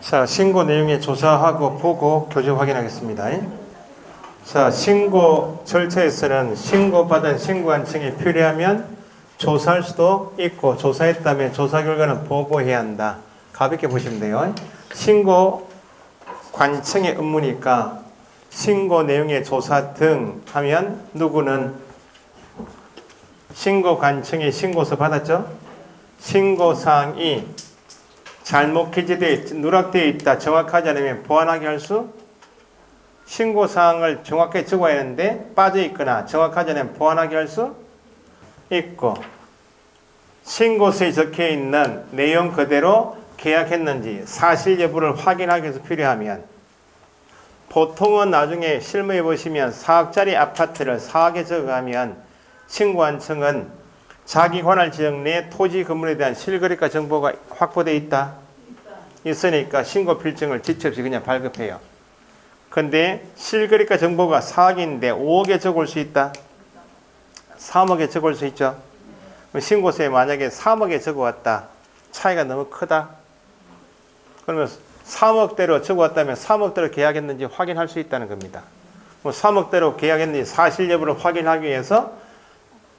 자, 신고 내용에 조사하고 보고 교재 확인하겠습니다. 자, 신고 절차에서는 신고받은 신고한 층이 필요하면 조사할 수도 있고, 조사했다면 조사 결과는 보고해야 한다. 가볍게 보시면 돼요. 신고 관청의 업무니까 신고 내용의 조사 등 하면 누구는 신고 관청이 신고서 받았죠? 신고사항이 잘못 기재되어 누락되어 있다. 정확하지 않으면 보완하게 할 수, 신고사항을 정확하게 적어야 하는데 빠져 있거나 정확하지 않으면 보완하게 할 수 있고, 신고서에 적혀 있는 내용 그대로 계약했는지 사실 여부를 확인하기 위해서 필요하면, 보통은 나중에 실무해 보시면 4억짜리 아파트를 4억에 적어가면 신고한청은 자기 관할 지역 내 토지 건물에 대한 실거래가 정보가 확보되어 있다. 있으니까 신고 필증을 지체 없이 그냥 발급해요. 근데 실거래가 정보가 4억인데 5억에 적을 수 있다. 3억에 적을 수 있죠. 신고서에 만약에 3억에 적어왔다. 차이가 너무 크다. 그러면 3억대로 적어왔다면 3억대로 계약했는지 확인할 수 있다는 겁니다. 3억대로 계약했는지 사실 여부를 확인하기 위해서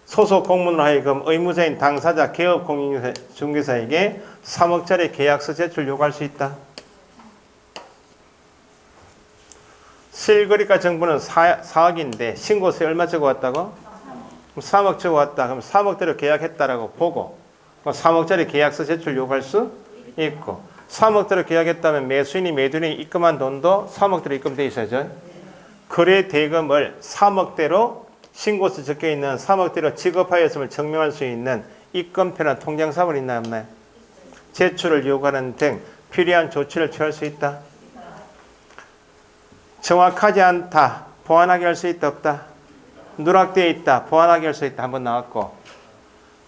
소속 공무원으로 하여금 의무자인 당사자 개업공인중개사에게 3억짜리 계약서 제출 요구할 수 있다. 실거래가 정보는 4억인데 신고서에 얼마 적어왔다고? 3억 적어왔다. 그럼 3억대로 계약했다라고 보고 3억짜리 계약서 제출 요구할 수 있고, 3억대로 계약했다면 매수인이 매도인이 입금한 돈도 3억대로 입금되어 있어야죠. 거래 대금을 3억대로 신고서 적혀 있는 3억대로 지급하였음을 증명할 수 있는 입금표나 통장사본 있나요, 없나요? 제출을 요구하는 등 필요한 조치를 취할 수 있다. 정확하지 않다. 보완하게 할 수 있다, 없다? 누락되어 있다. 보완하게 할 수 있다. 한번 나왔고,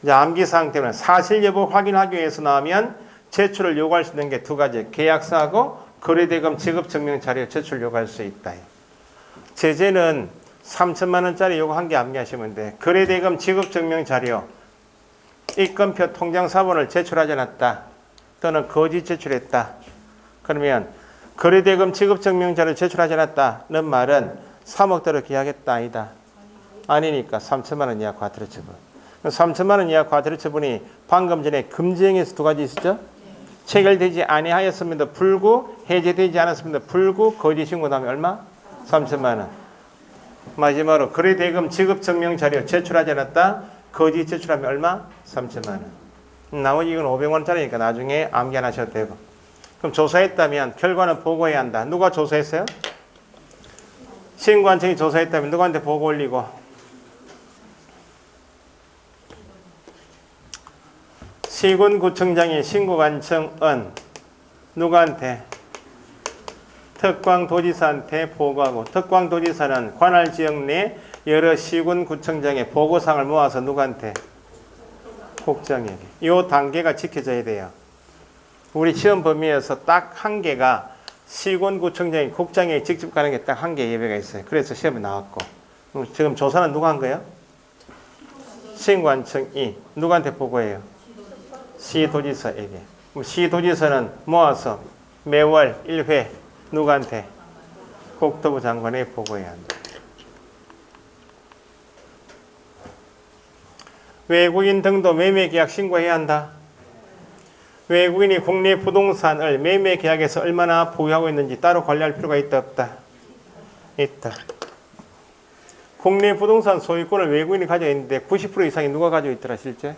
이제 암기사항 때문에 사실 여부 확인하기 위해서 나오면 제출을 요구할 수 있는 게 두 가지. 계약서하고 거래대금 지급 증명 자료 제출 요구할 수 있다. 제재는 3천만 원짜리 요거 한 개 암기하시면 돼. 거래대금 지급 증명 자료, 입금표 통장사본을 제출하지 않았다. 또는 거짓 제출했다. 그러면 거래대금 지급 증명 자료 제출하지 않았다는 말은 3억대로 계약했다 아니다. 아니니까 3천만 원 이하 과태료 처분. 3천만 원 이하 과태료 처분이 방금 전에 금지행에서 두 가지 있었죠. 체결되지 아니하였음에도 불구, 해제되지 않았음에도 불구 거짓 신고하면 얼마? 3천만 원. 마지막으로 거래대금 지급 증명 자료 제출하지 않았다. 거짓 제출하면 얼마? 3천만 원. 나머지 이건 500만 원짜리니까 나중에 암기 안 하셔도 되고. 그럼 조사했다면 결과는 보고해야 한다. 누가 조사했어요? 신고한청이 조사했다면 누구한테 보고 올리고? 시군구청장이 신고관청은 누구한테? 특광도지사한테 보고하고, 특광도지사는 관할 지역 내 여러 시군구청장의 보고사항을 모아서 누구한테? 국장에게. 이 단계가 지켜져야 돼요. 우리 시험 범위에서 딱 한 개가 시군구청장이 국장에게 직접 가는 게 딱 한 개 예외가 있어요. 그래서 시험에 나왔고, 지금 조사는 누가 한 거예요? 신고관청이 누구한테 보고해요? 시도지사에게. 시도지사는 모아서 매월 1회 누구한테? 국토부 장관에 보고해야 한다. 외국인 등도 매매계약 신고해야 한다. 외국인이 국내 부동산을 매매계약에서 얼마나 보유하고 있는지 따로 관리할 필요가 있다, 없다? 있다. 국내 부동산 소유권을 외국인이 가지고 있는데 90% 이상이 누가 가지고 있더라, 실제?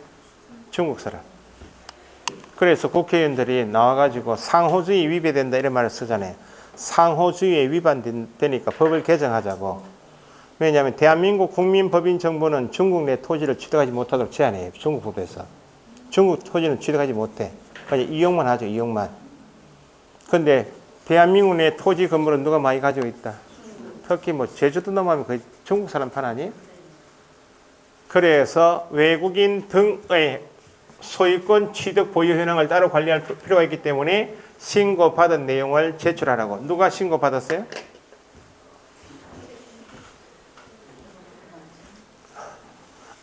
중국 사람. 그래서 국회의원들이 나와가지고 상호주의 위배된다 이런 말을 쓰잖아요. 상호주의에 위반되니까 법을 개정하자고. 왜냐하면 대한민국 국민법인 정부는 중국 내 토지를 취득하지 못하도록 제한해요. 중국 법에서. 중국 토지는 취득하지 못해. 그냥 이용만 하죠. 이용만. 근데 대한민국 내 토지 건물은 누가 많이 가지고 있다. 특히 뭐 제주도 넘어가면 거의 중국 사람 판 아니에요? 그래서 외국인 등의 소유권 취득 보유 현황을 따로 관리할 필요가 있기 때문에 신고받은 내용을 제출하라고. 누가 신고받았어요?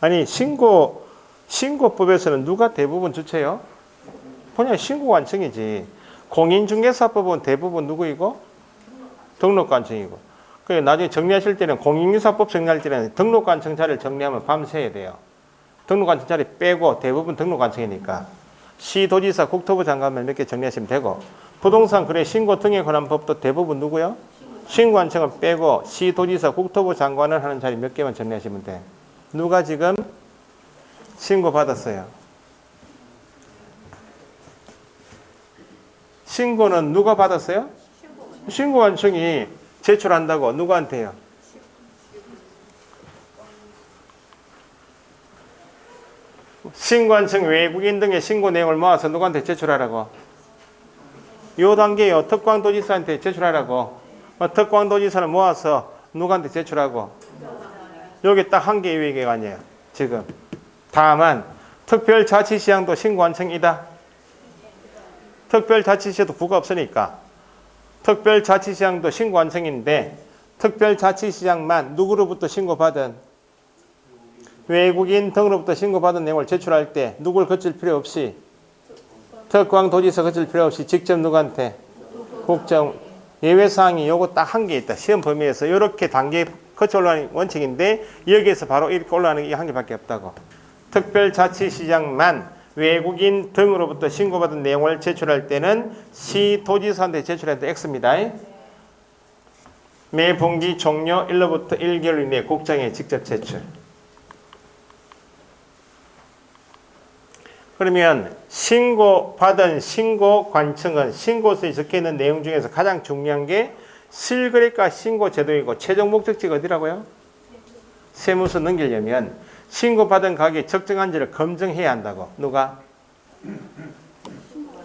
아니, 신고법에서는 누가 대부분 주체요? 그냥 신고관청이지. 공인중개사법은 대부분 누구이고? 등록관청이고. 그래서 나중에 정리하실 때는 공인중개사법 정리할 때는 등록관청 자리를 정리하면 밤새야 돼요. 등록관청 자리 빼고 대부분 등록관청이니까 시도지사, 국토부 장관만 몇 개 정리하시면 되고, 부동산 거래 신고 등에 관한 법도 대부분 누구요? 신고관청을 빼고 시도지사, 국토부 장관을 하는 자리 몇 개만 정리하시면 돼. 누가 지금 신고 받았어요? 신고는 누가 받았어요? 신고관청이 제출한다고. 누구한테요? 신고관청 외국인 등의 신고 내용을 모아서 누구한테 제출하라고? 요 단계요. 특광도지사한테 제출하라고. 특광도지사를 모아서 누구한테 제출하고? 여기 딱 한 개 얘기가 아니에요. 지금. 다만 특별자치시장도 신고관청이다. 특별자치시도 부가 없으니까 특별자치시장도 신고관청인데, 특별자치시장만 누구로부터 신고받은 외국인 등으로부터 신고받은 내용을 제출할 때 누굴 거칠 필요 없이, 특광도지사 거칠 필요 없이 직접 누구한테? 국정. 예외사항이 요거 딱 한 개 있다. 시험 범위에서 이렇게 단계 거쳐 올라가는 원칙인데, 여기에서 바로 이렇게 올라가는 게 이 한 개밖에 없다고. 특별자치시장만 외국인 등으로부터 신고받은 내용을 제출할 때는 시도지사한테 제출할 때 X입니다. 매 분기 종료 1로부터 1개월 이내 국장에 직접 제출. 그러면 신고받은 신고관청은 신고서에 적혀있는 내용 중에서 가장 중요한 게 실거래가 신고제도이고, 최종 목적지가 어디라고요? 세무서 넘기려면 신고받은 가격이 적정한지를 검증해야 한다고. 누가?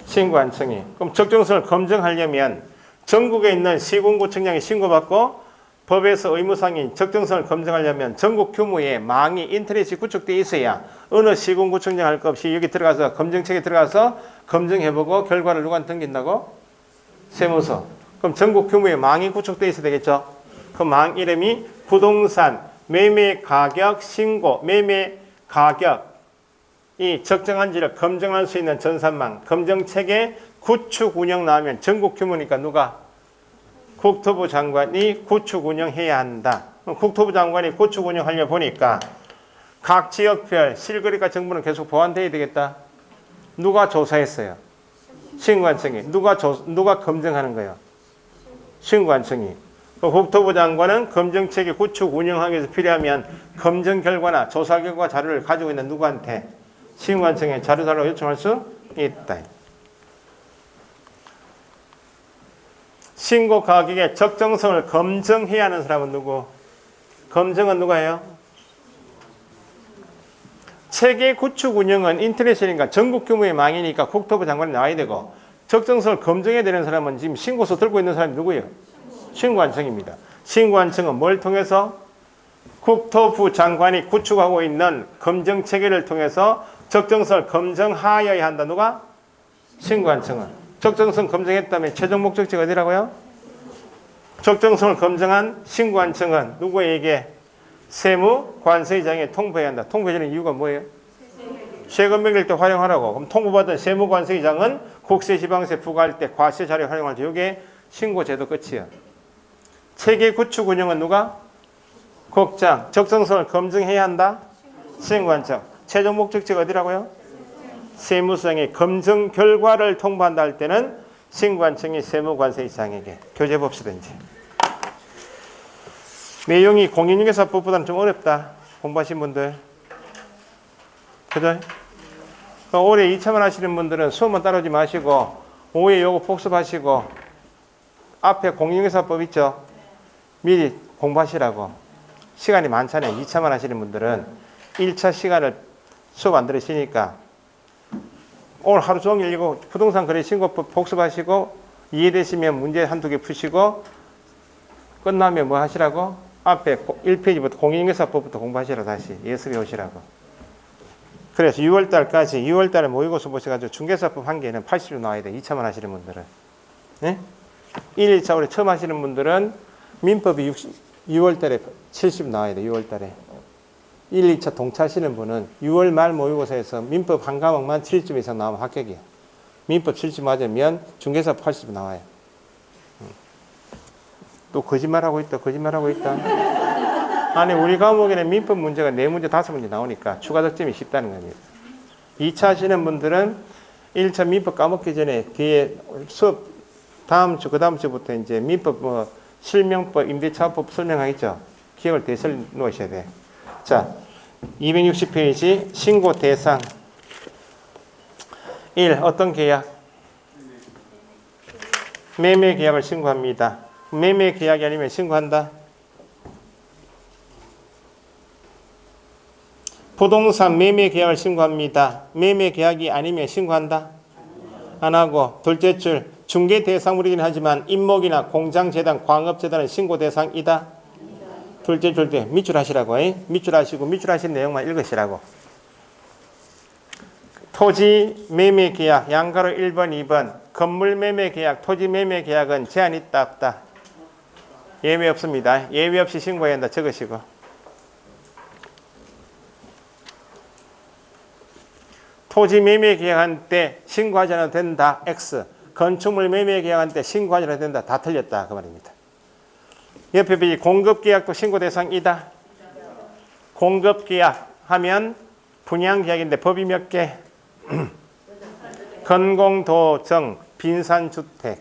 신고관청이. 그럼 적정성을 검증하려면 전국에 있는 시군구청장이 신고받고, 법에서 의무상인 적정성을 검증하려면 전국 규모의 망이 인터넷이 구축되어 있어야 어느 시군구청장 할 것 없이 여기 들어가서 검증책에 들어가서 검증해보고 결과를 누구한테 넘긴다고? 세무서. 그럼 전국 규모의 망이 구축되어 있어야 되겠죠? 그 망 이름이 부동산 매매 가격 신고, 매매 가격이 적정한지를 검증할 수 있는 전산망, 검증체계 구축 운영 나오면 전국 규모니까 누가? 국토부 장관이 구축 운영해야 한다. 국토부 장관이 구축 운영하려 보니까 각 지역별 실거래가 정보는 계속 보완돼야 되겠다. 누가 조사했어요? 신고관청이. 누가 검증하는 거예요? 신고관청이. 국토부 장관은 검증체계 구축 운영하기 위해서 필요하면 검증 결과나 조사 결과 자료를 가지고 있는 누구한테? 신고관청에 자료달라고 요청할 수 있다. 신고 가격의 적정성을 검증해야 하는 사람은 누구? 검증은 누가 해요? 체계 구축 운영은 인터넷이니까 전국 규모의 망이니까 국토부 장관이 나와야 되고, 적정성을 검증해야 되는 사람은 지금 신고서 들고 있는 사람이 누구예요? 신고관청입니다. 신고관청은 뭘 통해서? 국토부 장관이 구축하고 있는 검증 체계를 통해서 적정성을 검증하여야 한다. 누가? 신고관청은. 적정성 검증했다면 최종 목적지가 어디라고요? 적정성을 검증한 신고관청은 누구에게? 세무관세의장에 통보해야 한다. 통보해주는 이유가 뭐예요? 세금 매길 때 활용하라고. 그럼 통보받은 세무관세의장은 국세, 지방세 부과할 때 과세 자료 활용할 때 이게 신고제도 끝이에요. 체계 구축 운영은 누가? 국장. 적정성을 검증해야 한다. 신고관청. 최종 목적지가 어디라고요? 세무서장이 검증 결과를 통보한다 할 때는 신고관청이 세무관세의장에게. 교재 봅시다 이제. 내용이 공인중개사법보다는 좀 어렵다. 공부하신 분들. 그죠? 올해 2차만 하시는 분들은 수업만 따라오지 마시고 5회 요거 복습하시고 앞에 공인중개사법 있죠? 미리 공부하시라고. 시간이 많잖아요. 2차만 하시는 분들은 1차 시간을 수업 안 들으시니까 오늘 하루 종일 이거 부동산 거래 신고법 복습하시고 이해되시면 문제 한두 개 푸시고 끝나면 뭐 하시라고? 앞에 1페이지부터 공인중개사법부터 공부하시라. 다시 예습해 오시라고. 그래서 6월달에 모의고사 보셔가지고 중개사법 한 개는 80점 나와야 돼. 2차만 하시는 분들은. 네? 1, 2차 우리 처음 하시는 분들은 민법이 6월달에 70 나와야 돼. 6월달에. 1, 2차 동차하시는 분은 6월 말 모의고사에서 민법 한 과목만 7점 이상 나오면 합격이야. 민법 70 맞으면 중개사 80 나와요. 또 거짓말하고 있다. 아니 우리 과목에는 민법 문제가 4문제 5문제 나오니까 추가 득점이 쉽다는 겁니다. 2차 하시는 분들은 1차 민법 까먹기 전에 뒤에 수업 다음 주 그 다음 주부터 이제 민법 뭐 실명법 임대차법 설명하겠죠. 기억을 대설 놓으셔야 돼요. 자 260페이지 신고 대상 1. 어떤 계약? 매매 계약을 신고합니다. 매매 계약이 아니면 신고한다. 부동산 매매 계약을 신고합니다. 매매 계약이 아니면 신고한다. 안 하고 둘째 줄 중개 대상물이긴 하지만 임목이나 공장 재단, 광업 재단은 신고 대상이다. 둘째 줄 때 밑줄 하시라고. 밑줄 하시고 밑줄 하신 내용만 읽으시라고. 토지 매매 계약 양가로 1번, 2번 건물 매매 계약, 토지 매매 계약은 제한 있다 없다. 예외 없습니다. 예외 없이 신고해야 한다. 적으시고. 토지 매매 계약한 때 신고하지 않아도 된다. X. 건축물 매매 계약한 때 신고하지 않아도 된다. 다 틀렸다. 그 말입니다. 옆에 보기 공급 계약도 신고 대상이다. 공급 계약 하면 분양 계약인데 법이 몇 개? 건공도정, 빈산주택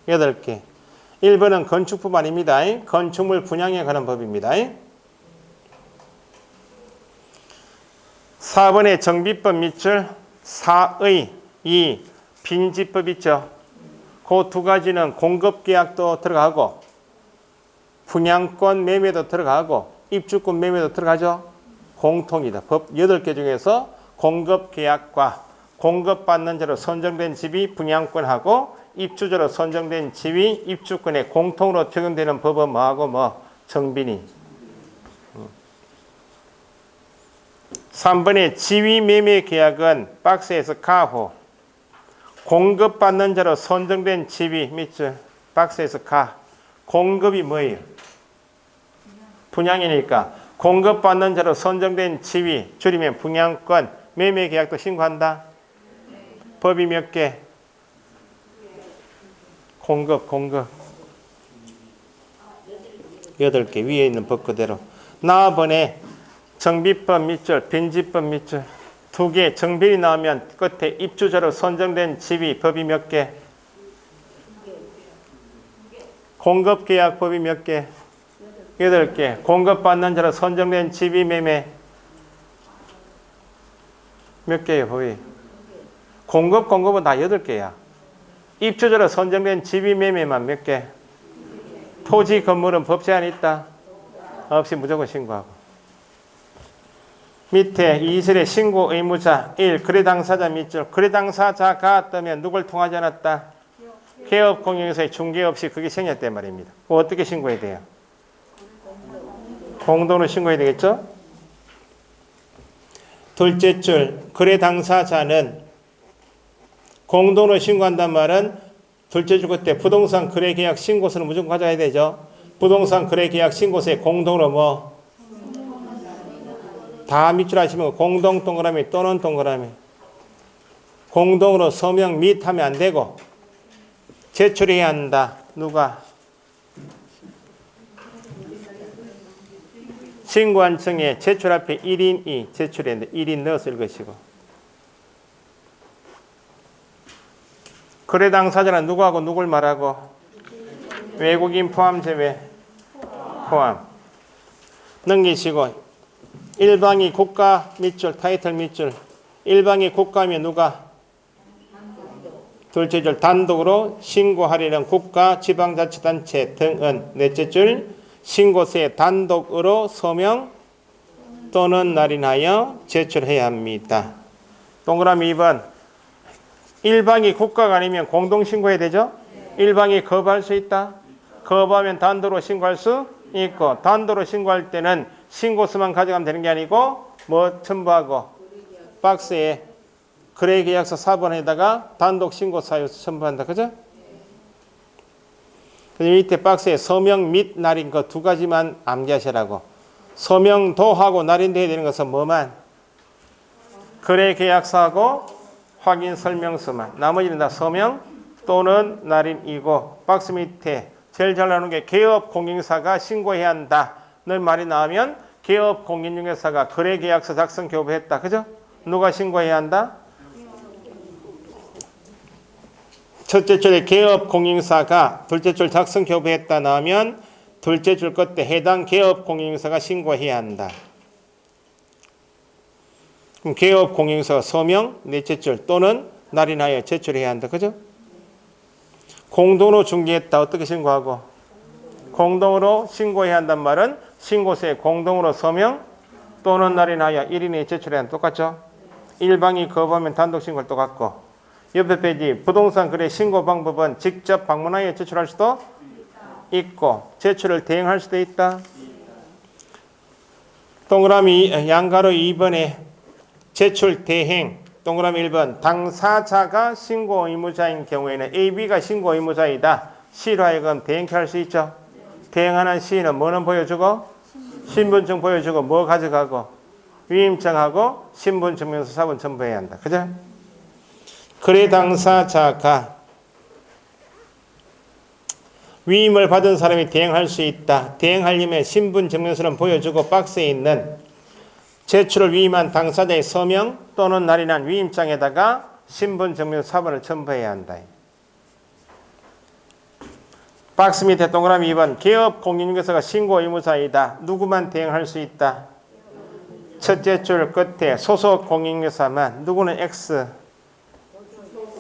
8개. 1번은 건축법 아닙니다. 건축물 분양에 관한 법입니다. 4번에 정비법 밑줄 4의 2 빈집법 있죠. 그 두 가지는 공급계약도 들어가고 분양권 매매도 들어가고 입주권 매매도 들어가죠. 공통이다. 법 8개 중에서 공급계약과 공급받는 자로 선정된 집이 분양권하고 입주자로 선정된 집이 입주권에 공통으로 적용되는 법은 뭐하고 뭐? 정빈이. 3번의 지위 매매 계약은 박스에서 가호. 공급받는 자로 선정된 집이 밑줄 박스에서 가. 공급이 뭐예요? 분양이니까 공급받는 자로 선정된 집이 줄이면 분양권 매매 계약도 신고한다. 법이 몇 개? 공급 8개 위에 있는 법 그대로. 나번에 정비법 밑줄 빈집법 밑줄 2개 정빈이 나오면 끝에 입주자로 선정된 집이 법이 몇 개? 공급계약 법이 몇 개? 8개. 공급받는 자로 선정된 집이 매매 몇 개예요 법이? 공급은 다 8개야. 입주자로 선정된 집이 매매만 몇 개? 토지 건물은 법 제한이 있다? 없이 무조건 신고하고. 밑에 2절의 신고 의무자 1. 거래 당사자 밑줄 거래 당사자가 뜨면 누굴 통하지 않았다? 개업 공영에서의 중개 없이 그게 생겼단 말입니다. 그거 어떻게 신고해야 돼요? 공동으로 신고해야 되겠죠? 둘째 줄 거래 당사자는 공동으로 신고한단 말은 둘째 줄 그때 부동산 거래 계약 신고서는 무조건 가져야 되죠. 부동산 거래 계약 신고서에 공동으로 뭐 다 밑줄 하시면 공동 동그라미 또는 동그라미. 공동으로 서명 및 하면 안 되고 제출해야 한다. 누가? 신고한 층에 제출 앞에 1인이 제출해야 한다. 1인 넣어서 읽으시고. 거래 당사자는 누구하고 누굴 말하고? 외국인 포함 제외? 포함. 넘기시고. 일방이 국가 밑줄 타이틀 밑줄. 일방이 국가면 누가? 둘째 줄 단독으로 신고하려는 국가 지방자치단체 등은 넷째 줄 신고서에 단독으로 서명 또는 날인하여 제출해야 합니다. 동그라미 2번 일방이 국가가 아니면 공동신고해야 되죠? 일방이 거부할 수 있다? 거부하면 단독으로 신고할 수 있고 단독으로 신고할 때는 신고서만 가져가면 되는 게 아니고 뭐 첨부하고 박스에 거래계약서 4번에다가 단독 신고사유서 첨부한다. 그죠? 밑에 박스에 서명 및 날인 거 두 가지만 암기하시라고. 서명도 하고 날인도 해야 되는 것은 뭐만? 거래계약서하고 확인 설명서만. 나머지는 다 서명 또는 날인이고 박스 밑에 제일 잘 나오는 게 개업 공인사가 신고해야 한다는 말이 나오면 개업 공인중개사가 거래계약서 작성 교부했다. 그죠? 누가 신고해야 한다? 첫째 줄에 개업 공인사가 둘째 줄 작성 교부했다 나오면 둘째 줄 끝에 해당 개업 공인중개사가 신고해야 한다. 그럼 개업 공인중개사 서명 넷째 줄 또는 날인하여 제출해야 한다. 그죠? 공동으로 중개했다. 어떻게 신고하고? 공동으로 신고해야 한단 말은 신고서에 공동으로 서명 또는 날인하여 1인에 제출해야 한다. 똑같죠? 일방이 거부하면 단독 신고를 똑같고 옆에 페이지 부동산 거래 신고 방법은 직접 방문하여 제출할 수도 있고 제출을 대행할 수도 있다. 동그라미 양가로 2번에 제출 대행 동그라미 1번 당사자가 신고 의무자인 경우에는 A, B가 신고 의무자이다. C로 하여금 대행케 할 수 있죠. 대행하는 C는 뭐는 보여주고 신분증 보여주고 뭐 가져가고 위임장하고 신분증명서 사본 첨부해야 한다. 그죠? 거래 당사자가 위임을 받은 사람이 대행할 수 있다. 대행하려면 신분증명서는 보여주고 박스에 있는 제출을 위임한 당사자의 서명 또는 날인한 위임장에다가 신분증명서 사본을 첨부해야 한다. 박스 밑에 동그라미 2번 개업 공인중개사가 신고 의무자이다. 누구만 대행할 수 있다. 첫째 줄 끝에 소속 공인중개사만 누구는 X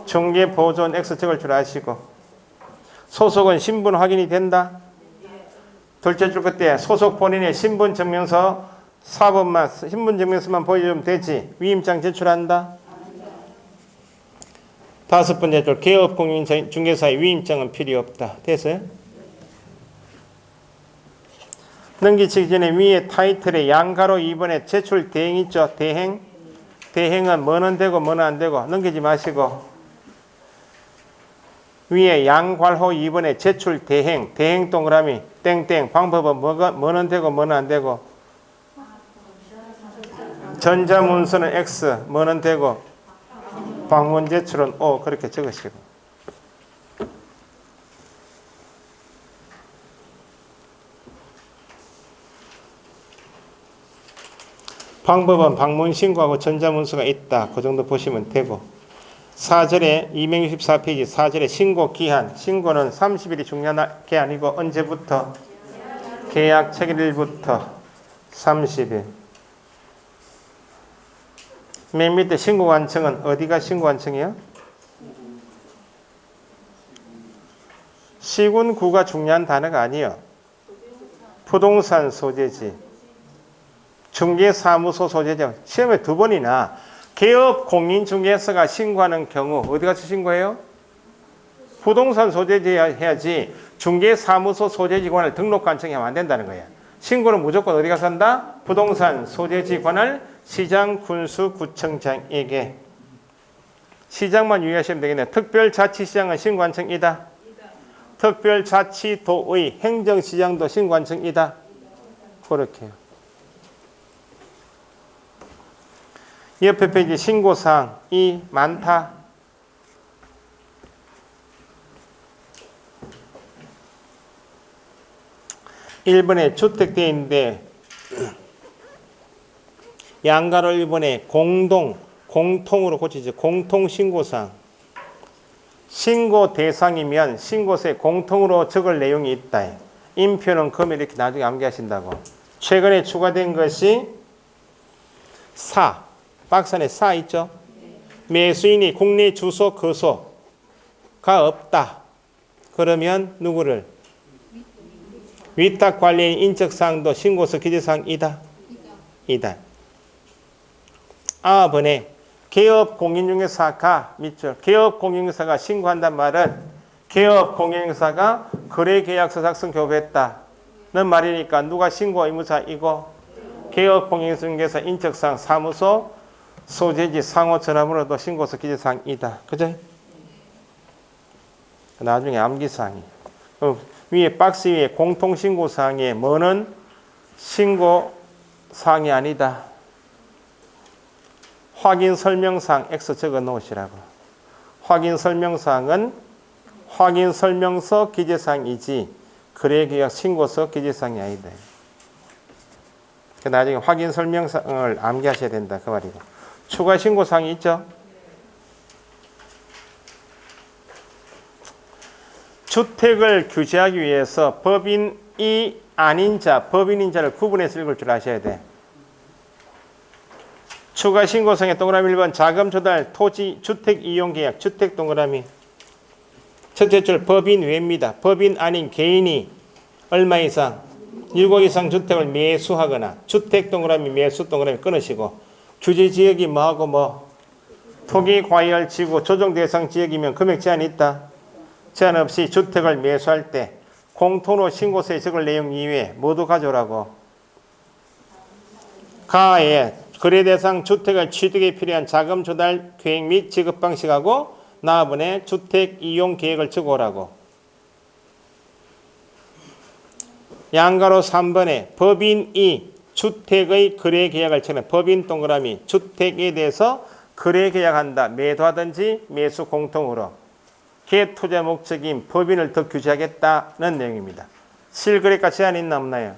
중개보조원 X 적을 줄 아시고 소속은 신분 확인이 된다. 둘째 줄 끝에 소속 본인의 신분증명서 사본만 신분증명서만 보여주면 되지 위임장 제출한다. 다섯 번째 줄 개업 공인중개사의 위임장은 필요 없다. 됐어요? 넘기치기 전에 위에 타이틀에 양가로 2번에 제출 대행 있죠. 대행. 대행은 뭐는 되고 뭐는 안 되고 넘기지 마시고 위에 양괄호 2번에 제출 대행. 대행 동그라미 땡땡 방법은 뭐는 되고 뭐는 안 되고 전자문서는 X 뭐는 되고 방문 제출은 O 그렇게 적으시고 방법은 방문 신고하고 전자문서가 있다. 그 정도 보시면 되고 4절에 264페이지 4절에 신고 기한 신고는 30일이 중요한 게 아니고 언제부터 계약 체결일부터 30일 맨 밑에 신고관청은 어디가 신고관청이에요? 시군구가 중요한 단어가 아니에요. 부동산 소재지 중개사무소 소재지 시험에 두 번이나 개업 공인중개사가 신고하는 경우 어디 가서 신고해요? 부동산 소재지 해야지 중개사무소 소재지관을 등록관청에 하면 안 된다는 거예요. 신고는 무조건 어디 가서 한다? 부동산 소재지관을 시장 군수구청장에게 시장만 유의하시면 되겠네요. 특별자치시장은 신고관청이다. 특별자치도의 행정시장도 신고관청이다. 그렇게요. 옆에 페이지 신고사항이 많다. 일본에 주택되어 있는데 양가로 1번에 공통으로 고치죠. 공통신고사항. 신고 대상이면 신고서에 공통으로 적을 내용이 있다. 인표는 금일 이렇게 나중에 암기하신다고. 최근에 추가된 것이 사. 박스 안에 사 있죠. 매수인이 국내 주소 거소가 없다. 그러면 누구를? 위탁 관리인 인적사항도 신고서 기재사항이다. 이다. 아번에 개업 공인중개사가 밑줄 개업 공인중개사가 신고한단 말은 개업 공인중개사가 거래계약서 작성 교부했다는 말이니까 누가 신고 의무자이고 개업 공인중개사 인적사항 사무소 소재지 상호 전화번호도 신고서 기재사항이다. 그죠? 나중에 암기사항이 위에 박스 위에 공통신고사항에 뭐는 신고사항이 아니다. 확인 설명사항 X 적어 놓으시라고. 확인 설명사항은 확인 설명서 기재사항이지 거래계약 신고서 기재사항이 아니다. 나중에 확인 설명사항을 암기하셔야 된다 그 말이고. 추가 신고사항이 있죠. 주택을 규제하기 위해서 법인이 아닌 자, 법인인 자를 구분해서 읽을 줄 아셔야 돼. 추가 신고사항의 동그라미 1번 자금 조달 토지 주택 이용 계약 주택 동그라미. 첫째 줄 법인 외입니다. 법인 아닌 개인이 얼마 이상 7억 이상 주택을 매수하거나 주택 동그라미 매수 동그라미 끊으시고 규제 지역이 뭐하고 뭐 토기 과열 지구 조정 대상 지역이면 금액 제한이 있다. 제한 없이 주택을 매수할 때 공통으로 신고서에 적을 내용 이외에 모두 가져오라고. 가에 거래 대상 주택을 취득에 필요한 자금 조달 계획 및 지급 방식하고 나번에 주택 이용 계획을 적어오라고. 양가로 3번에 법인이 주택의 거래 계약을 처는 법인 동그라미 주택에 대해서 거래 계약한다. 매도하든지 매수 공통으로. 개투자 목적인 법인을 더 규제하겠다는 내용입니다. 실거래가 제한이 있나 없나요?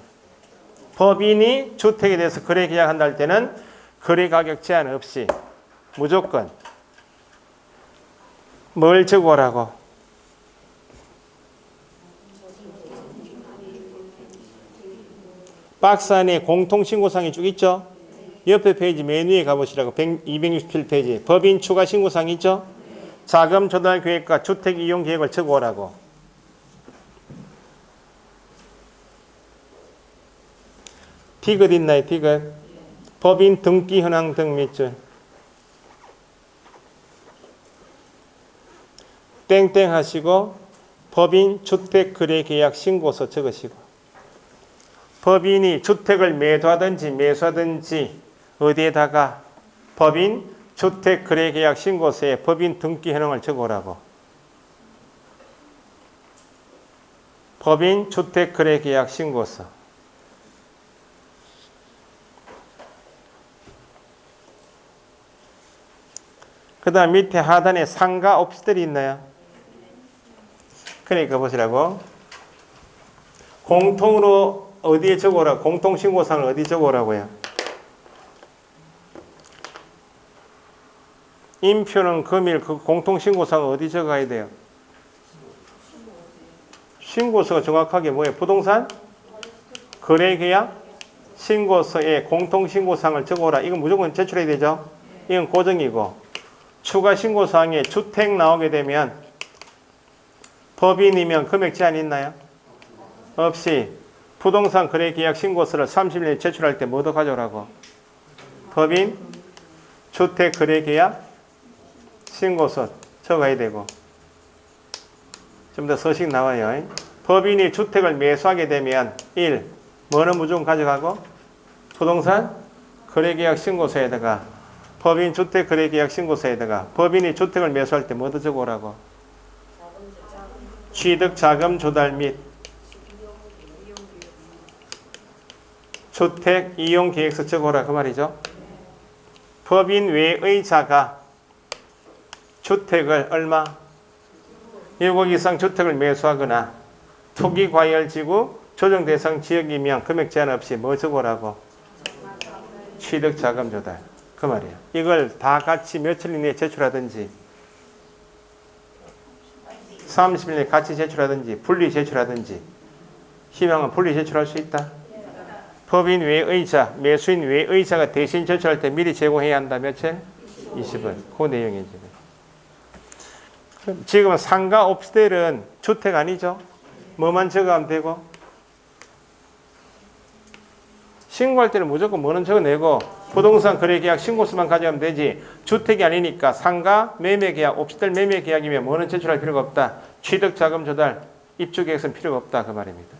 법인이 주택에 대해서 거래 계약한다 할 때는 거래 가격 제한 없이 무조건 뭘 적어오라고? 박스 안에 공통신고사항이 쭉 있죠? 옆에 페이지 맨 위에 가보시라고. 267페이지 법인 추가 신고사항이 있죠? 자금 조달 계획과 주택 이용 계획을 적어오라고. 디귿 있나요? 디귿. 법인 등기 현황 등 몇 줄. 땡땡 하시고 법인 주택 거래 계약 신고서 적으시고. 법인이 주택을 매도하든지 매수하든지 어디에다가 법인 주택 거래 계약 신고서에 법인 등기 현황을 적어오라고. 법인 주택 거래 계약 신고서. 그 다음 밑에 하단에 상가 옵시들이 있나요? 그러니까 보시라고. 공통으로 어디에 적어오라고? 공통신고사항을 어디 적어오라고요? 인표는 금일 그 공통신고사항을 어디 적어야 돼요? 신고서가 정확하게 뭐예요? 부동산? 거래계약? 신고서에 공통신고사항을 적어오라. 이건 무조건 제출해야 되죠? 이건 고정이고. 추가 신고사항에 주택 나오게 되면 법인이면 금액 제한 있나요? 없이 부동산 거래계약 신고서를 30일 제출할 때 뭐도 가져오라고? 법인 주택 거래계약 신고서 적어야 되고. 좀 더 서식 나와요. 법인이 주택을 매수하게 되면 1. 뭐는 무조건 가져가고? 부동산 거래계약 신고서에다가 법인 주택 거래계약 신고서에다가 법인이 주택을 매수할 때 뭐도 적어오라고? 취득 자금 조달 및 주택 이용 계획서 적어오라 그 말이죠. 법인 외의 자가 주택을 얼마? 7억 이상 주택을 매수하거나 토기 과열지구 조정 대상 지역이면 금액 제한 없이 뭐 적어오라고? 취득 자금 조달 그 말이에요. 이걸 다 같이 며칠 이내에 제출하든지 30일 내에 같이 제출하든지 분리 제출하든지 희망은 분리 제출할 수 있다. 법인 외의자, 매수인 외의자가 대신 제출할 때 미리 제공해야 한다. 며칠? 20일. 그 내용이지. 지금은 상가 옵스텔은 주택 아니죠? 뭐만 적어가면 되고 신고할 때는 무조건 뭐는 적어내고 부동산 거래계약 신고서만 가져가면 되지. 주택이 아니니까 상가 매매계약, 옵스텔 매매계약이면 뭐는 제출할 필요가 없다. 취득자금 조달, 입주계획서는 필요가 없다. 그 말입니다.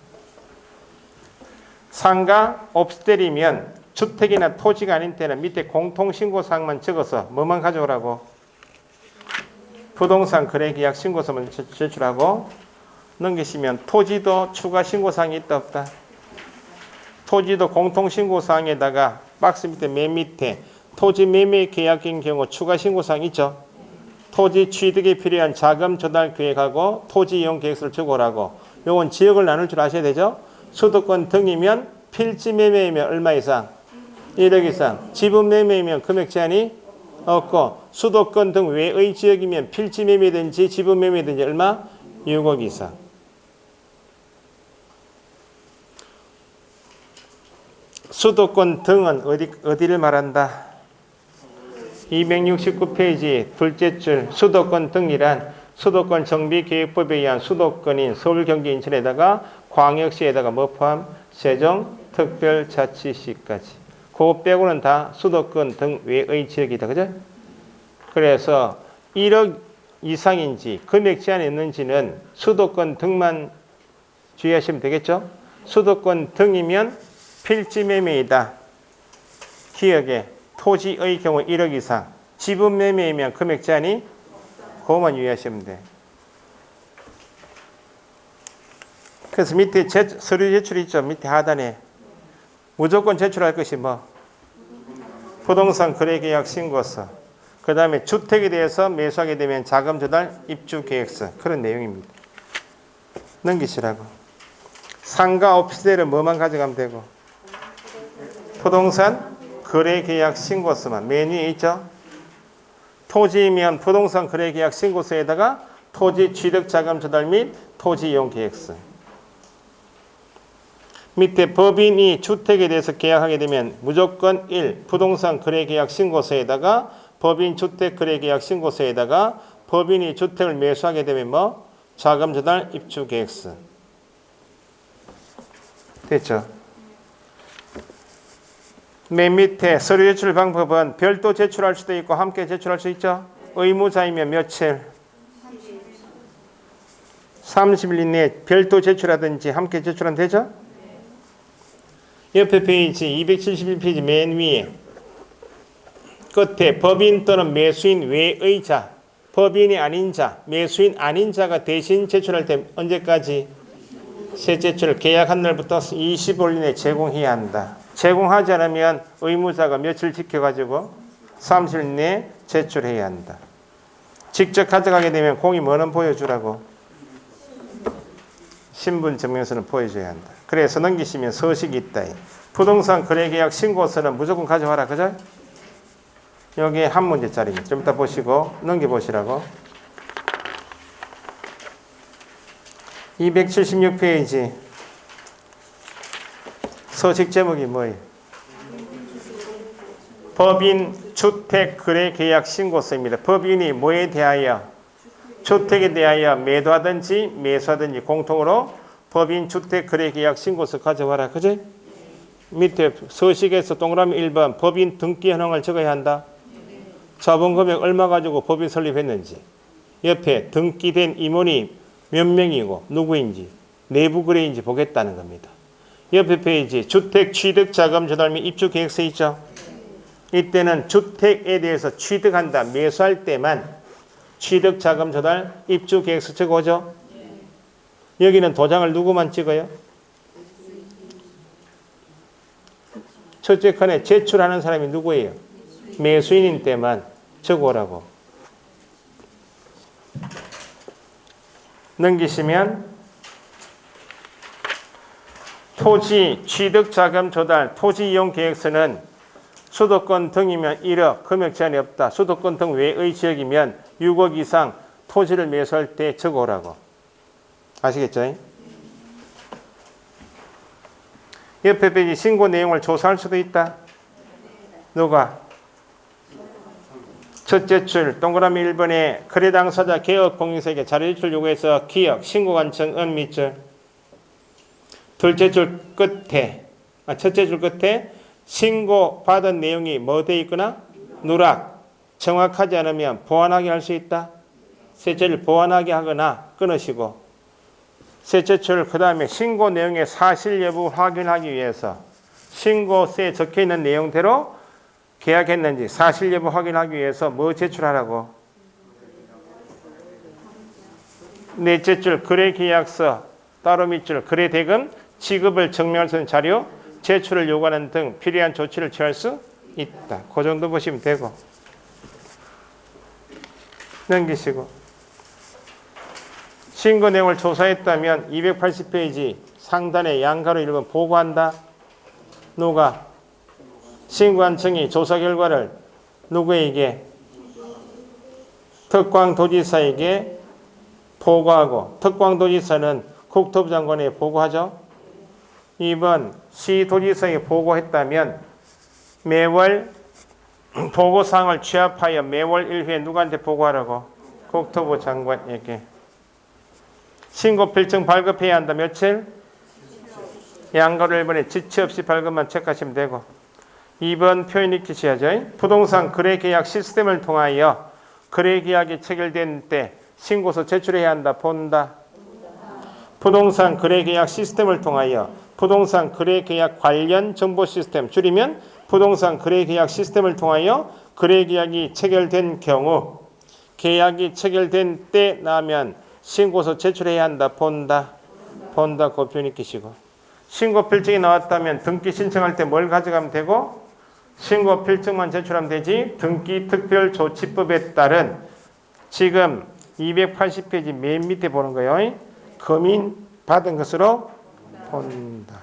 상가 옵스텔이면 주택이나 토지가 아닌 때는 밑에 공통신고사항만 적어서 뭐만 가져오라고? 부동산 거래계약 신고서만 제출하고 넘기시면 토지도 추가 신고사항이 있다 없다? 토지도 공통신고사항에다가 박스 밑에 맨 밑에 토지 매매 계약인 경우 추가 신고사항 있죠. 토지 취득에 필요한 자금 조달 계획하고 토지 이용 계획서를 적어오라고. 요건 지역을 나눌 줄 아셔야 되죠. 수도권 등이면 필지 매매이면 얼마 이상? 1억 이상. 지분 매매이면 금액 제한이 없고 수도권 등 외의 지역이면 필지 매매든지 지분 매매든지 얼마? 6억 이상. 수도권 등은 어디를 말한다? 269페이지 둘째 줄 수도권 등이란 수도권 정비계획법에 의한 수도권인 서울, 경기, 인천에다가 광역시에다가 뭐 포함? 세종, 특별자치시까지. 그거 빼고는 다 수도권 등 외의 지역이다. 그죠? 그래서 1억 이상인지 금액 제한이 있는지는 수도권 등만 주의하시면 되겠죠? 수도권 등이면 필지 매매이다. 기억에 토지의 경우 1억 이상. 지분 매매이면 금액 제한이 그것만 유의하시면 돼. 그래서 밑에 서류 제출 있죠? 밑에 하단에. 무조건 제출할 것이 뭐? 부동산 거래계약 신고서. 그 다음에 주택에 대해서 매수하게 되면 자금 조달 입주 계획서. 그런 내용입니다. 넘기시라고. 상가 오피스텔은 뭐만 가져가면 되고? 부동산 거래계약 신고서만. 맨 위에 있죠? 토지이면 부동산 거래계약 신고서에다가 토지 취득 자금 조달 및 토지 이용 계획서. 밑에 법인이 주택에 대해서 계약하게 되면 무조건 1. 부동산 거래계약 신고서에다가 법인 주택 거래계약 신고서에다가 법인이 주택을 매수하게 되면 뭐? 자금 조달 입주 계획서. 됐죠? 맨 밑에 서류 제출 방법은 별도 제출할 수도 있고 함께 제출할 수 있죠. 의무자이면 며칠? 30일 이내에 별도 제출하든지 함께 제출하면 되죠. 옆에 페이지 271페이지 맨 위에 끝에 법인 또는 매수인 외의 자, 법인이 아닌 자, 매수인 아닌 자가 대신 제출할 때 언제까지? 새 제출 계약한 날부터 20일 이내에 제공해야 한다. 제공하지 않으면 의무자가 며칠 지켜가지고 30일 내에 제출해야 한다. 직접 가져가게 되면 공이 뭐는 보여주라고? 신분증명서는 보여줘야 한다. 그래서 넘기시면 서식이 있다. 부동산 거래계약 신고서는 무조건 가져와라. 그죠? 여기 한 문제짜리입니다. 좀 이따 보시고 넘겨보시라고. 276페이지 서식 제목이 뭐예요? 법인 주택 거래 계약 신고서입니다. 법인이 뭐에 대하여? 주택에 대하여 매도하든지 매수하든지 공통으로 법인 주택 거래 계약 신고서 가져와라. 그지? 밑에 서식에서 동그라미 1번 법인 등기 현황을 적어야 한다. 자본 금액 얼마 가지고 법인 설립했는지. 옆에 등기된 임원이 몇 명이고 누구인지 내부 거래인지 보겠다는 겁니다. 옆에 페이지 주택 취득 자금 조달 및 입주 계획서 있죠. 이때는 주택에 대해서 취득한다. 매수할 때만 취득 자금 조달 입주 계획서 적어오죠. 여기는 도장을 누구만 찍어요? 첫째 칸에 제출하는 사람이 누구예요? 매수인인 때만 적어오라고. 넘기시면 토지 취득 자금 조달 토지 이용 계획서는 수도권 등이면 1억 금액 제한이 없다. 수도권 등 외의 지역이면 6억 이상 토지를 매수할 때 적어오라고. 아시겠죠? 옆에 페이지 신고 내용을 조사할 수도 있다. 누가? 첫째 줄 동그라미 1번에 거래 당사자 개업 공인세계 자료 제출 요구해서 기억 신고 관청은 밑줄. 둘째 줄 끝에 첫째 줄 끝에 신고 받은 내용이 뭐 돼 있거나 누락 정확하지 않으면 보완하게 할 수 있다. 셋째 줄 보완하게 하거나 끊으시고 셋째 줄 그 다음에 신고 내용의 사실 여부 확인하기 위해서 신고서에 적혀 있는 내용대로 계약했는지 사실 여부 확인하기 위해서 뭐 제출하라고? 넷째 줄 거래계약서 따로 밑줄 거래대금 지급을 증명할 수 있는 자료 제출을 요구하는 등 필요한 조치를 취할 수 있다. 그 정도 보시면 되고. 넘기시고. 신고 내용을 조사했다면 280페이지 상단에 양가로 1번 보고한다. 누가? 신고한청이 조사 결과를 누구에게? 특광도지사에게 보고하고, 특광도지사는 국토부 장관에 보고하죠. 2번 시도지사에게 보고했다면 매월 보고사항을 취합하여 매월 1회에 누구한테 보고하라고? 국토부 장관에게. 신고 필증 발급해야 한다. 며칠? 양가로 1번에 지체 없이 발급만 체크하시면 되고. 2번 표현 익히셔야죠. 부동산 거래계약 시스템을 통하여 거래계약이 체결된 때 신고서 제출해야 한다. 본다. 부동산 거래계약 시스템을 통하여 부동산 거래계약 관련 정보 시스템, 줄이면 부동산 거래계약 시스템을 통하여 거래계약이 체결된 경우 계약이 체결된 때 나면 신고서 제출해야 한다. 본다. 본다. 그 표현 익히시고. 신고 필증이 나왔다면 등기 신청할 때 뭘 가져가면 되고? 신고 필증만 제출하면 되지. 등기 특별조치법에 따른 지금 280페이지 맨 밑에 보는 거예요. 검인 받은 것으로 본다.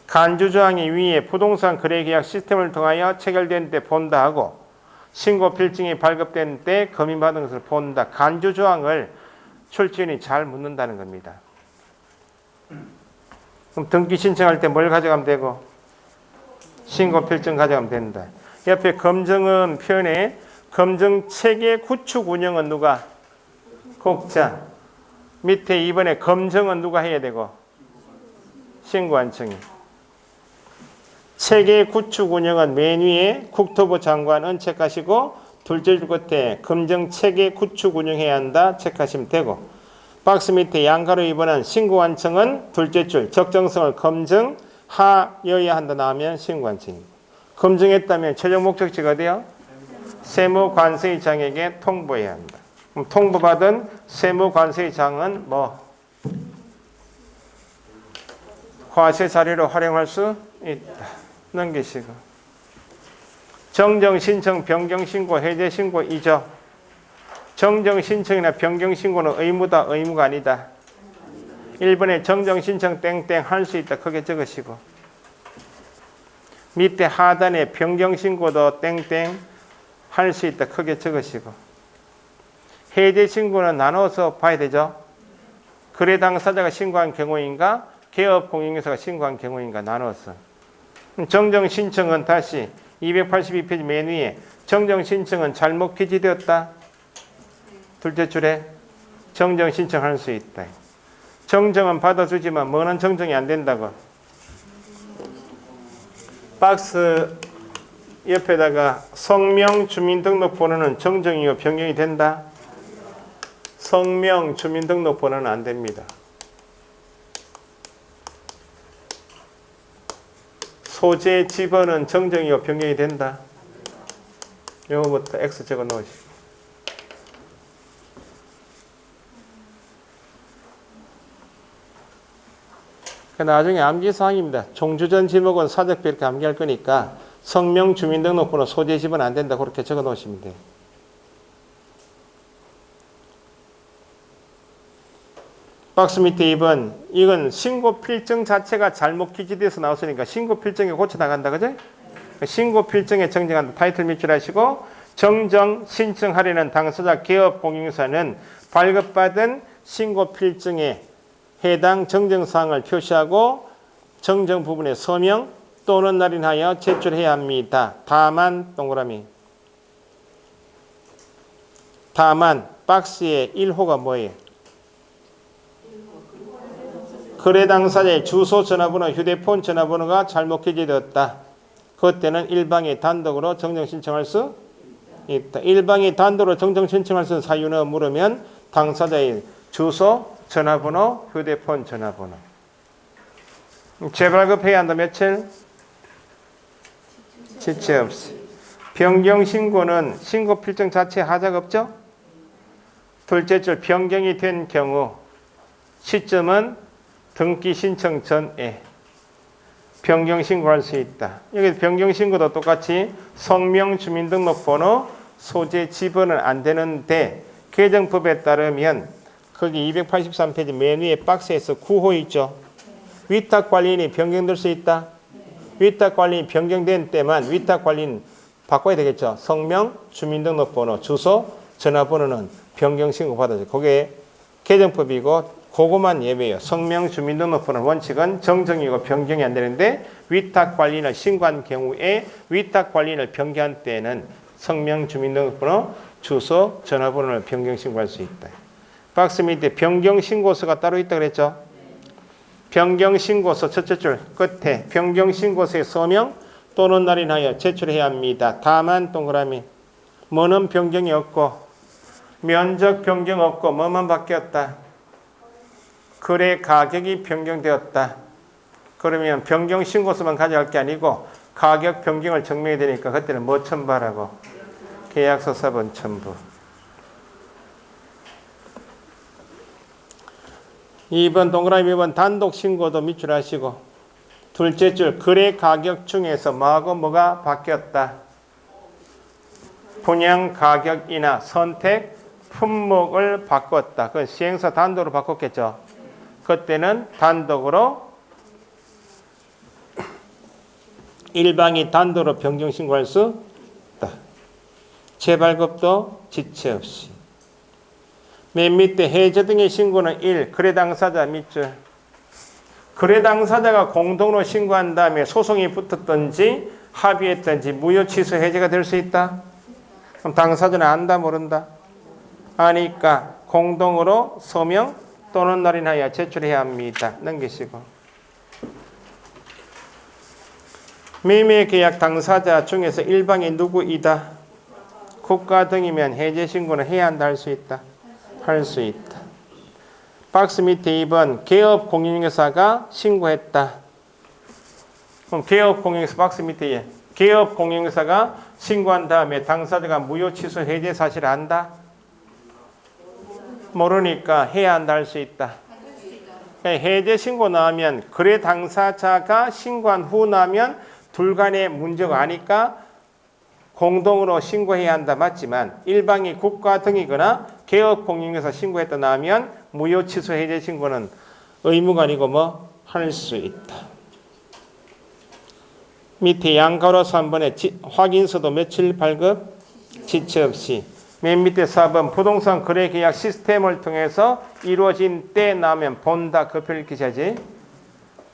간주조항이 위에 부동산 거래계약 시스템을 통하여 체결된 때 본다 하고 신고 필증이 발급된 때 검인 받은 것을 본다. 간주조항을 출제인이 잘 묻는다는 겁니다. 그럼 등기 신청할 때 뭘 가져가면 되고? 신고 필증 가져가면 된다. 옆에 검증은 표현에 검증 체계 구축 운영은 누가? 국장. 밑에 2번에 검증은 누가 해야 되고? 신고한청이. 체계 구축 운영은 맨 위에 국토부 장관은 체크하시고 둘째 줄 끝에 검증 체계 구축 운영해야 한다 체크하시면 되고 박스 밑에 양가로 2번은 신고한청은 둘째 줄 적정성을 검증하여야 한다 나오면 신고한청입니다. 검증했다면 최종 목적지가 어디요? 세무관세의장에게 통보해야 한다. 그럼 통보받은 세무관세의장은 뭐? 과세 자료로 활용할 수 있다. 넘기시고. 정정신청, 변경신고, 해제신고, 이적. 정정신청이나 변경신고는 의무다, 의무가 아니다. 1번에 정정신청 땡땡 할 수 있다. 크게 적으시고. 밑에 하단에 변경신고도 땡땡 할 수 있다. 크게 적으시고. 해제신고는 나눠서 봐야 되죠. 거래 당사자가 신고한 경우인가 개업공인중개사가 신고한 경우인가 나눠서. 정정신청은 다시 282페이지 맨 위에 정정신청은 잘못 기재되었다. 둘째 줄에 정정신청할 수 있다. 정정은 받아주지만 뭐는 정정이 안 된다고. 박스 옆에다가 성명 주민등록번호는 정정이고 변경이 된다. 성명 주민등록번호는 안 됩니다. 소재 집어는 정정이고 변경이 된다. 요거부터 X 적어 놓으시고. 나중에 암기사항입니다. 종주전 지목은 사적비 이렇게 암기할 거니까 성명 주민등록번호 소재 집은 안 된다. 그렇게 적어 놓으시면 돼요. 박스 밑에 2번. 이건 신고 필증 자체가 잘못 기재돼서 나왔으니까 신고 필증에 고쳐 나간다. 그죠? 신고 필증에 정정한다. 타이틀 밑줄 하시고 정정 신청하려는 당사자 개업 공인중개사는 발급받은 신고 필증에 해당 정정사항을 표시하고 정정 부분에 서명 또는 날인하여 제출해야 합니다. 다만 동그라미. 다만 박스의 1호가 뭐예요? 거래 당사자의 주소, 전화번호, 휴대폰 전화번호가 잘못 기재되었다. 그때는 일방이 단독으로 정정 신청할 수 있다. 일방이 단독으로 정정 신청할 수 있는 사유는 물으면 당사자의 주소, 전화번호, 휴대폰 전화번호. 재발급해야 한다. 며칠? 지체 없이. 변경 신고는 신고 필증 자체에 하자가 없죠? 둘째 줄 변경이 된 경우 시점은 등기 신청 전에 변경 신고할 수 있다. 여기 변경 신고도 똑같이 성명, 주민등록번호, 소재, 집어는 안 되는데 개정법에 따르면 거기 283페이지 맨 위에 박스에서 9호 있죠. 위탁관리인이 변경될 수 있다. 위탁관리인이 변경된 때만 위탁관리인 바꿔야 되겠죠. 성명, 주민등록번호, 주소, 전화번호는 변경 신고 받아야죠. 그게 개정법이고 그거만 예외예요. 성명, 주민등록번호 원칙은 정정이고 변경이 안 되는데 위탁관리인을 신고한 경우에 위탁관리인을 변경한 때에는 성명, 주민등록번호, 주소, 전화번호를 변경 신고할 수 있다. 박스 밑에 변경 신고서가 따로 있다 그랬죠. 변경 신고서 첫째 줄 끝에 변경 신고서의 서명 또는 날인하여 제출해야 합니다. 다만 동그라미 뭐는 변경이 없고 면적 변경 없고 뭐만 바뀌었다. 거래 가격이 변경되었다. 그러면 변경 신고서만 가져갈 게 아니고 가격 변경을 증명해야 되니까 그때는 뭐 첨부하라고? 계약서 사본 첨부. 2번 동그라미 2번 단독 신고도 밑줄 하시고 둘째 줄 거래 가격 중에서 뭐하고 뭐가 바뀌었다. 분양 가격이나 선택 품목을 바꿨다. 그 시행사 단독으로 바꿨겠죠. 그때는 단독으로 일방이 단독으로 변경 신고할 수 있다. 재발급도 지체 없이. 맨 밑에 해제 등의 신고는 1. 거래 당사자 밑줄. 거래 당사자가 공동으로 신고한 다음에 소송이 붙었든지 합의했든지 무효 취소 해제가 될 수 있다. 그럼 당사자는 안다 모른다? 아니까 공동으로 서명 또는 날인하여 제출해야 합니다. 넘기시고. 매매계약 당사자 중에서 일방이 누구이다? 국가 등이면 해제 신고는 해야 한다 할 수 있다. 할 수 있다. 박스 밑에 2번 개업 공인중개사가 신고했다. 그럼 개업 공인중개사 박스 밑에 개업 공인중개사가 신고한 다음에 당사자가 무효 취소 해제 사실을 안다? 모르니까 해야 한다 할 수 있다. 해제 신고 나오면 거래 당사자가 신고한 후 나면 둘 간의 문제가 아니까 공동으로 신고해야 한다 맞지만 일방이 국가 등이거나 개업 공인중개사 신고했다 나오면 무효 취소 해제 신고는 의무가 아니고 뭐 할 수 있다. 밑에 양가로 3번에 확인서도 며칠 발급 지체 없이. 맨 밑에 4번 부동산 거래 계약 시스템을 통해서 이루어진 때 나오면 본다. 그 표를 기재하지.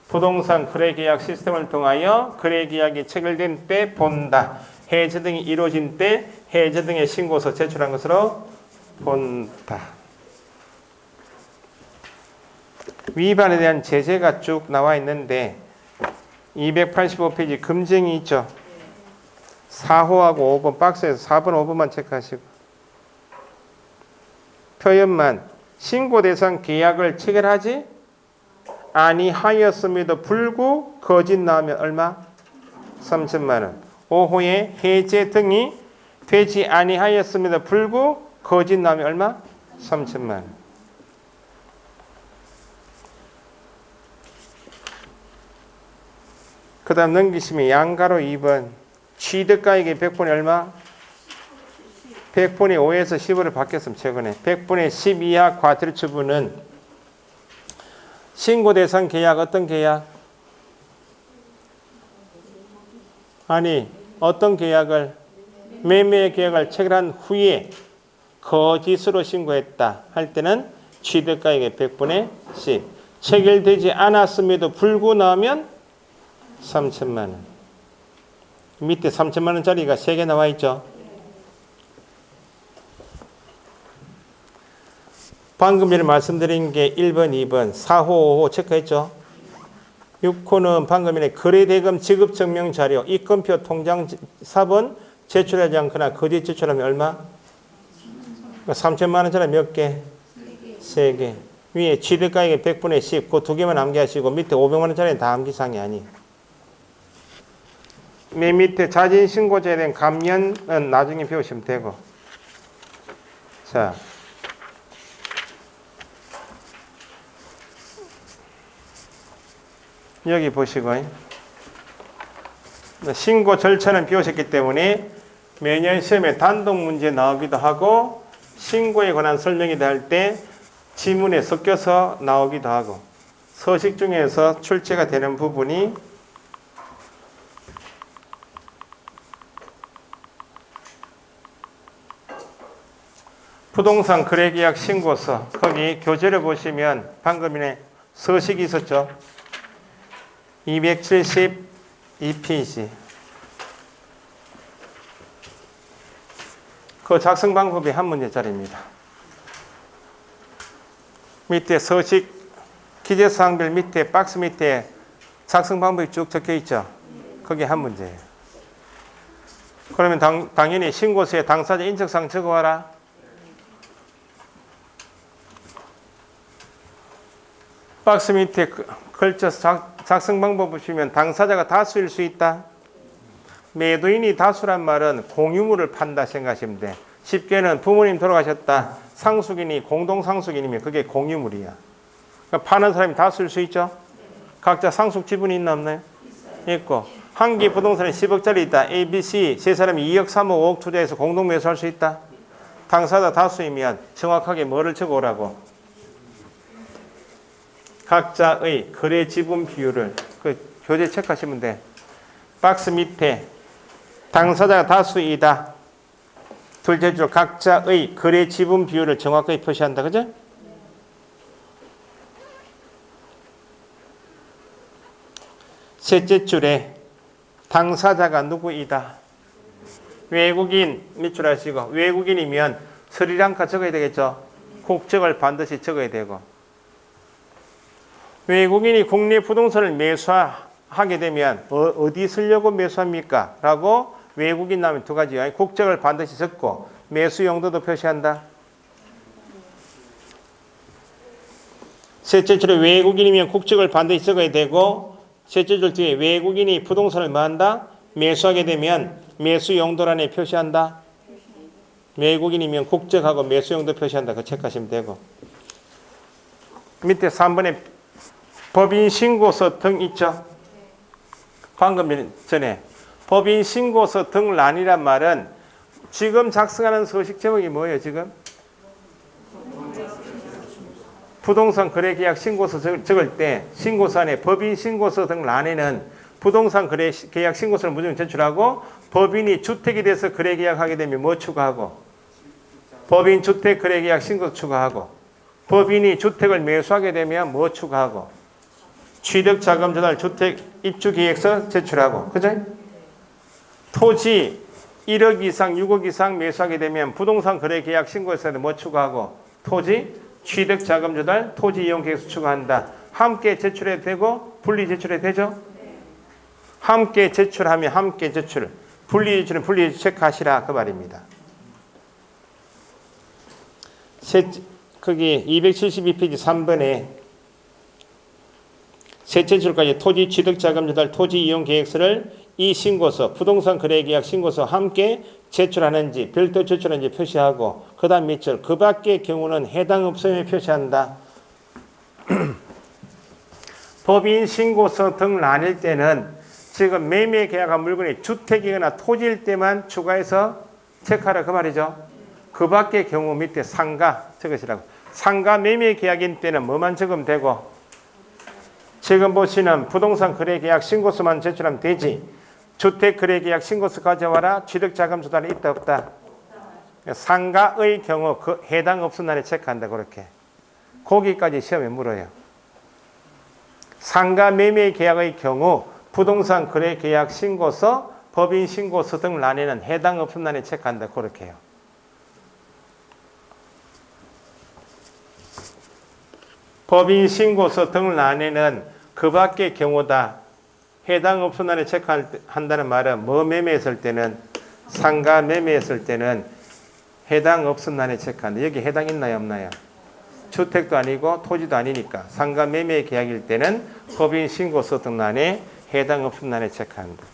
부동산 거래 계약 시스템을 통하여 거래 계약이 체결된 때 본다. 해제 등이 이루어진 때 해제 등의 신고서 제출한 것으로 본다. 위반에 대한 제재가 쭉 나와 있는데 285페이지 금증이 있죠. 4호하고 5번 박스에서 4번 5번만 체크하시고 표현만 신고 대상 계약을 체결하지 아니하였음에도 불구 거짓 나오면 얼마? 3천만 원. 5호에 해제 등이 되지 아니하였음에도 불구 거짓 나오면 얼마? 3천만 원. 그 다음 넘기시면 양가로 2번 취득가액이 100분의 얼마? 100분의 5에서 15를 바뀌었으면 최근에 100분의 10 이하 과태료 처분은 신고 대상 계약 어떤 계약? 아니 어떤 계약을 매매 계약을 체결한 후에 거짓으로 신고했다 할 때는 취득가액의 100분의 10 체결되지 않았음에도 불구 나오면 3천만 원. 밑에 3천만 원짜리가 3개 나와 있죠. 방금 전에 말씀드린 게 1번, 2번, 4호, 5호 체크했죠. 6호는 방금 전에 거래대금 지급증명 자료, 입금표 통장 4번 제출하지 않거나 거짓 제출하면 얼마? 3천만 원짜리 몇 개? 3개. 위에 취득가액의 100분의 10, 그 2개만 암기하시고 밑에 500만 원짜리는 다 암기사항이 아니에요. 맨 밑에 자진신고자에 대한 감면은 나중에 배우시면 되고. 자. 여기 보시고 신고 절차는 비우셨기 때문에 매년 시험에 단독 문제 나오기도 하고 신고에 관한 설명이 될 때 지문에 섞여서 나오기도 하고 서식 중에서 출제가 되는 부분이 부동산 거래계약 신고서 거기 교재를 보시면 방금 전에 서식이 있었죠. 272페이지. 그 작성 방법이 한 문제짜리입니다. 밑에 서식 기재사항별 밑에 박스 밑에 작성 방법이 쭉 적혀 있죠. 그게 한 문제예요. 그러면 당연히 신고서에 당사자 인적사항 적어와라. 박스 밑에 걸쳐서 작성 방법 보시면 당사자가 다수일 수 있다. 매도인이 다수란 말은 공유물을 판다 생각하시면 돼. 쉽게는 부모님 돌아가셨다. 상속인이 공동상속인이면 그게 공유물이야. 그러니까 파는 사람이 다수일 수 있죠. 각자 상속 지분이 있나 없나요? 있고 한 개 부동산에 10억짜리 있다. A, B, C 세 사람이 2억, 3억, 5억 투자해서 공동 매수할 수 있다. 당사자 다수이면 정확하게 뭐를 적어오라고? 각자의 거래 지분 비율을 그 교재 체크하시면 돼. 박스 밑에 당사자가 다수이다. 둘째 줄 각자의 거래 지분 비율을 정확하게 표시한다. 그죠? 셋째 줄에 당사자가 누구이다. 외국인 밑줄 하시고 외국인이면 스리랑카 적어야 되겠죠. 국적을 반드시 적어야 되고 외국인이 국내 부동산을 매수하게 되면 어디 쓰려고 매수합니까? 라고 외국인 나오면 두 가지. 국적을 반드시 적고 매수 용도도 표시한다. 셋째 줄에 외국인이면 국적을 반드시 적어야 되고 셋째 줄 뒤에 외국인이 부동산을 뭐한다? 매수하게 되면 매수 용도란에 표시한다. 외국인이면 국적하고 매수 용도 표시한다. 그거 체크하시면 되고 밑에 3번에 법인 신고서 등 있죠. 방금 전에 법인 신고서 등란이란 말은 지금 작성하는 서식 제목이 뭐예요? 지금 부동산 거래계약 신고서 적을 때 신고서 안에 법인 신고서 등란에는 부동산 거래계약 신고서를 무조건 제출하고 법인이 주택에 대해서 거래계약하게 되면 뭐 추가하고 법인 주택 거래계약 신고서 추가하고 법인이 주택을 매수하게 되면 뭐 추가하고 취득자금 조달 주택 입주 계획서 제출하고 그죠? 토지 1억 이상 6억 이상 매수하게 되면 부동산 거래 계약 신고서에는 뭐 추가하고 토지 취득자금 조달 토지 이용 계획서 추가한다. 함께 제출해도 되고 분리 제출해도 되죠? 함께 제출하면 함께 제출 분리 제출은 분리 제출 체크하시라 그 말입니다. 거기 272페이지 3번에 셋째 줄까지 토지 취득자금 조달 토지 이용 계획서를 이 신고서 부동산 거래계약 신고서 함께 제출하는지 별도 제출하는지 표시하고 그 다음 밑줄 그 밖의 경우는 해당 없음에 표시한다. 법인 신고서 등 나뉠 때는 지금 매매 계약한 물건이 주택이거나 토지일 때만 추가해서 체크하라 그 말이죠. 그 밖의 경우 밑에 상가 적으시라고. 상가 매매 계약인 때는 뭐만 적으면 되고 지금 보시는 부동산 거래계약 신고서만 제출하면 되지. 주택 거래계약 신고서 가져와라. 취득자금 조달이 있다 없다. 상가의 경우 그 해당 없은 날에 체크한다. 그렇게. 거기까지 시험에 물어요. 상가 매매 계약의 경우 부동산 거래계약 신고서 법인 신고서 등 란에는 해당 없은 날에 체크한다. 그렇게 해요. 법인 신고서 등 란에는 그 밖의 경우다. 해당 없은 날에 체크한다는 말은 뭐 매매했을 때는 상가 매매했을 때는 해당 없은 날에 체크한다. 여기 해당 있나요 없나요? 주택도 아니고 토지도 아니니까 상가 매매 계약일 때는 법인 신고서 등 란에 해당 없은 날에 체크한다.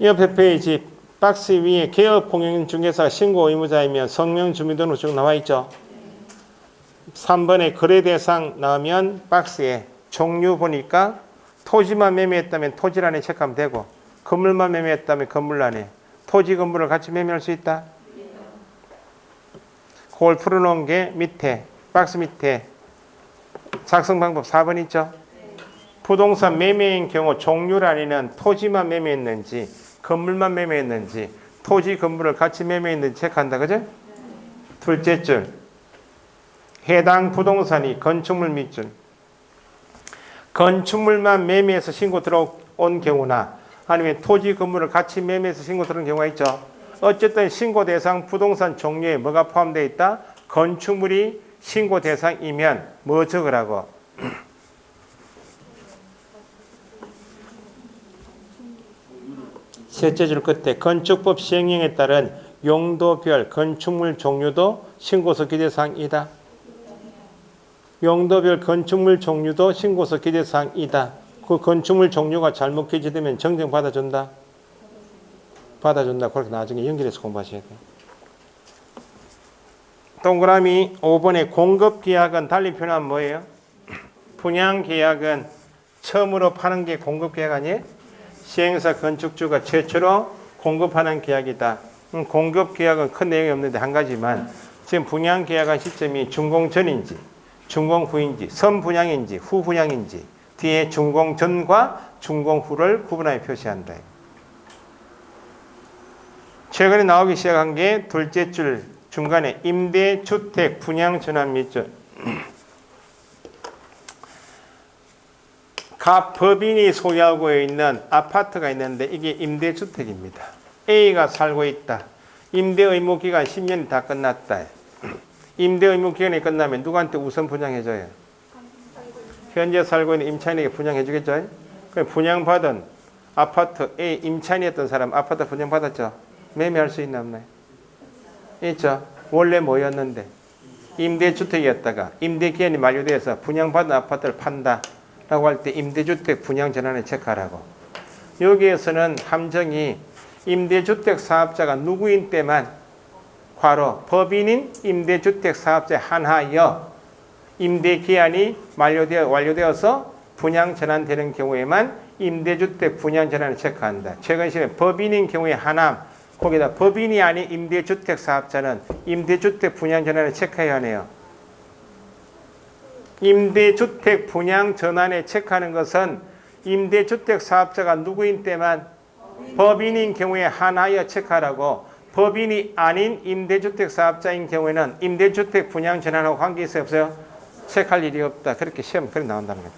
옆에 페이지 박스 위에 개업 공인중개사 신고 의무자이면 성명 주민등록 쭉 나와 있죠. 3번에 거래 대상 나오면 박스에 종류 보니까 토지만 매매했다면 토지란에 체크하면 되고 건물만 매매했다면 건물란에 토지 건물을 같이 매매할 수 있다. 그걸 풀어놓은 게 밑에 박스 밑에 작성 방법 4번 있죠. 부동산 매매인 경우 종류란에는 토지만 매매했는지 건물만 매매했는지 토지 건물을 같이 매매했는지 체크한다. 그죠? 둘째 줄 해당 부동산이 건축물 밑줄 건축물만 매매해서 신고 들어온 경우나 아니면 토지 건물을 같이 매매해서 신고 들어온 경우가 있죠. 어쨌든 신고 대상 부동산 종류에 뭐가 포함되어 있다? 건축물이 신고 대상이면 뭐 적으라고? 셋째 줄 끝에 건축법 시행령에 따른 용도별 건축물 종류도 신고서 기재사항이다. 용도별 건축물 종류도 신고서 기재사항이다. 그 건축물 종류가 잘못 기재되면 정정 받아준다. 받아준다. 그렇게 나중에 연결해서 공부하셔야 돼요. 동그라미 5번에 공급계약은 달리 표현하면 뭐예요? 분양계약은 처음으로 파는 게 공급계약 아니에요? 시행사 건축주가 최초로 공급하는 계약이다. 공급계약은 큰 내용이 없는데 한 가지만 지금 분양계약한 시점이 준공 전인지 준공 후인지 선분양인지 후분양인지 뒤에 준공 전과 준공 후를 구분하여 표시한다. 최근에 나오기 시작한 게 둘째 줄 중간에 임대주택 분양 전환 밑줄 각 법인이 소유하고 있는 아파트가 있는데 이게 임대주택입니다. A가 살고 있다. 임대의무기간 10년이 다 끝났다. 임대의무기간이 끝나면 누구한테 우선 분양해줘요? 현재 살고 있는 임차인에게 분양해주겠죠? 분양받은 아파트 A 임차인이었던 사람 아파트 분양받았죠? 매매할 수 있나 없나요? 있죠. 원래 뭐였는데? 임대주택이었다가 임대기한이 만료돼서 분양받은 아파트를 판다 라고 할 때 임대주택 분양 전환을 체크하라고. 여기에서는 함정이 임대주택 사업자가 누구인 때만 괄호 법인인 임대주택 사업자에 한하여 임대기한이 완료되어서 분양 전환되는 경우에만 임대주택 분양 전환을 체크한다. 최근 시에 법인인 경우에 하남 거기다 법인이 아닌 임대주택 사업자는 임대주택 분양 전환을 체크해야 하네요. 임대주택 분양 전환에 체크하는 것은 임대주택 사업자가 누구인 때만 법인인 경우에 한하여 체크하라고. 법인이 아닌 임대주택 사업자인 경우에는 임대주택 분양 전환하고 관계 있어요 없어요? 체크할 일이 없다. 그렇게 시험 그렇게 나온다는 거죠.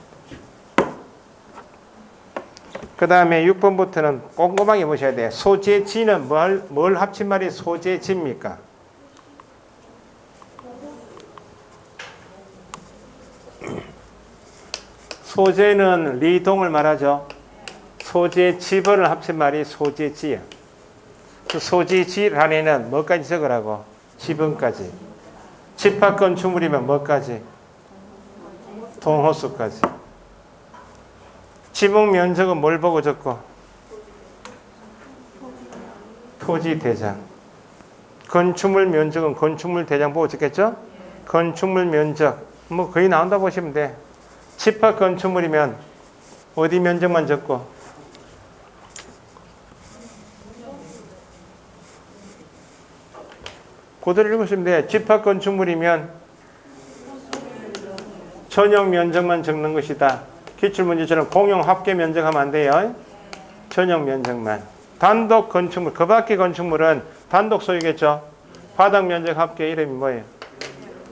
그 다음에 6번부터는 꼼꼼하게 보셔야 돼요. 소재지는 뭘 합친 말이 소재지입니까? 소재는 리동을 말하죠. 소재 지번을 합친 말이 소재지야. 그 소재지란에는 뭐까지 적으라고? 지번까지. 집합 건축물이면 뭐까지? 동호수까지. 지붕 면적은 뭘 보고 적고? 토지 대장. 건축물 면적은 건축물 대장 보고 적겠죠? 건축물 면적 뭐 거의 나온다 보시면 돼. 집합 건축물이면 어디 면적만 적고? 그대로 읽으시면 돼. 집합 건축물이면 전용 면적만 적는 것이다. 기출문제처럼 공용 합계 면적하면 안 돼요. 전용 면적만. 단독 건축물, 그 밖의 건축물은 단독 소유겠죠. 바닥 면적 합계 이름이 뭐예요?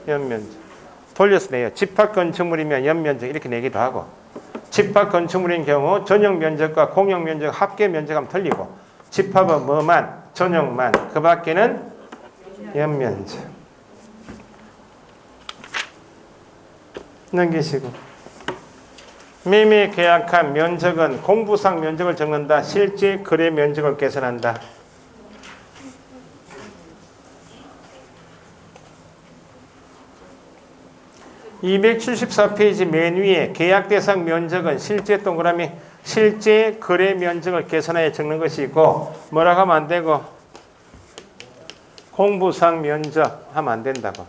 연면적. 돌려서 내요. 집합 건축물이면 연면적 이렇게 내기도 하고, 집합 건축물인 경우 전용 면적과 공용 면적 합계 면적하면 틀리고, 집합은 뭐만? 전용만. 그 밖에는 연면적. 넘기시고. 매매 계약한 면적은 공부상 면적을 적는다. 실제 거래 면적을 계산한다. (274페이지) 맨 위에 계약 대상 면적은 실제 동그라미 실제 거래 면적을 계산하여 적는 것이 있고, 뭐라고 하면 안 되고 공부상 면적 하면 안 된다고,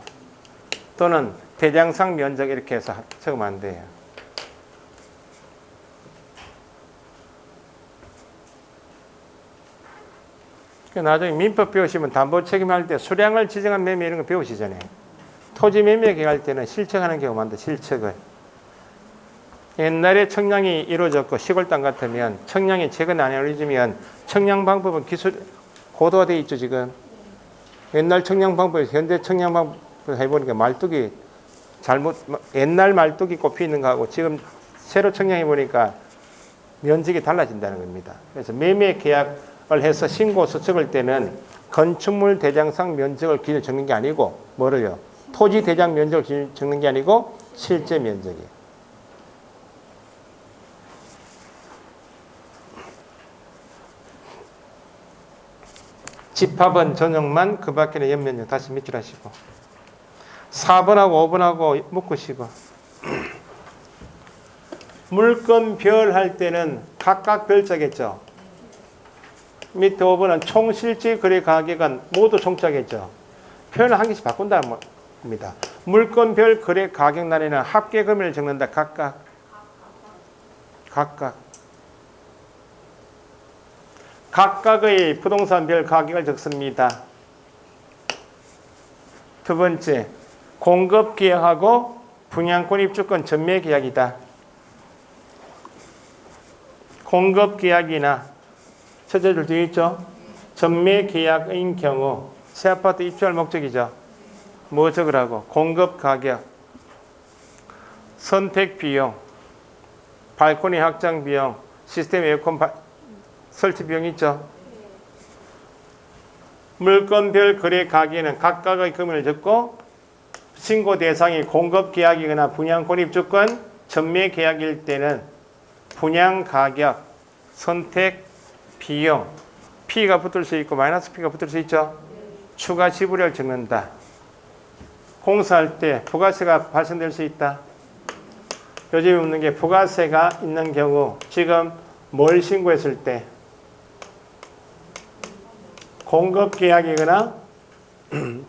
또는 대장상 면적 이렇게 해서 적으면 안 돼요. 나중에 민법 배우시면 담보 책임할 때 수량을 지정한 매매 이런 거 배우시잖아요. 토지 매매 계약할 때는 실측하는 경우 많다. 실측을. 옛날에 청량이 이루어졌고 시골 땅 같으면 청량이 최근 안 이루어지면 청량 방법은 기술 고도화되어 있죠 지금. 옛날 청량 방법에서 현대 청량 방법을 해보니까 말뚝이 옛날 말뚝이 꼽혀 있는 거하고 지금 새로 청량해 보니까 면적이 달라진다는 겁니다. 그래서 매매 계약을 해서 신고서 적을 때는 건축물 대장상 면적을 기준으로 적는 게 아니고 뭐를요? 토지 대장 면적을 기준으로 적는 게 아니고 실제 면적이에요. 집합은 전용만 그 밖에는 연면적 다시 밑줄 하시고 4번하고 5번하고 묶으시고 물건별 할 때는 각각 별자겠죠. 밑에 5번은 총실지 거래 가격은 모두 총자겠죠. 표현을 한 개씩 바꾼다는 겁니다. 물건별 거래 가격란에는 합계 금액을 적는다. 각각. 각각의 부동산별 가격을 적습니다. 두 번째, 공급계약하고 분양권 입주권 전매계약이다. 공급계약이나 첫째 줄 뒤에 있죠. 전매계약인 경우 새 아파트 입주할 목적이죠. 뭐 적으라고? 공급가격, 선택비용, 발코니 확장비용, 시스템 에어컨 설치 비용 있죠. 물건별 거래 가격에는 각각의 금액을 적고 신고 대상이 공급계약이거나 분양권 입주권 전매계약일 때는 분양가격, 선택비용, P가 붙을 수 있고 마이너스 P가 붙을 수 있죠. 추가 지불을 적는다. 공사할 때 부가세가 발생될 수 있다. 요즘 묻는 게 부가세가 있는 경우 지금 뭘 신고했을 때 공급계약이거나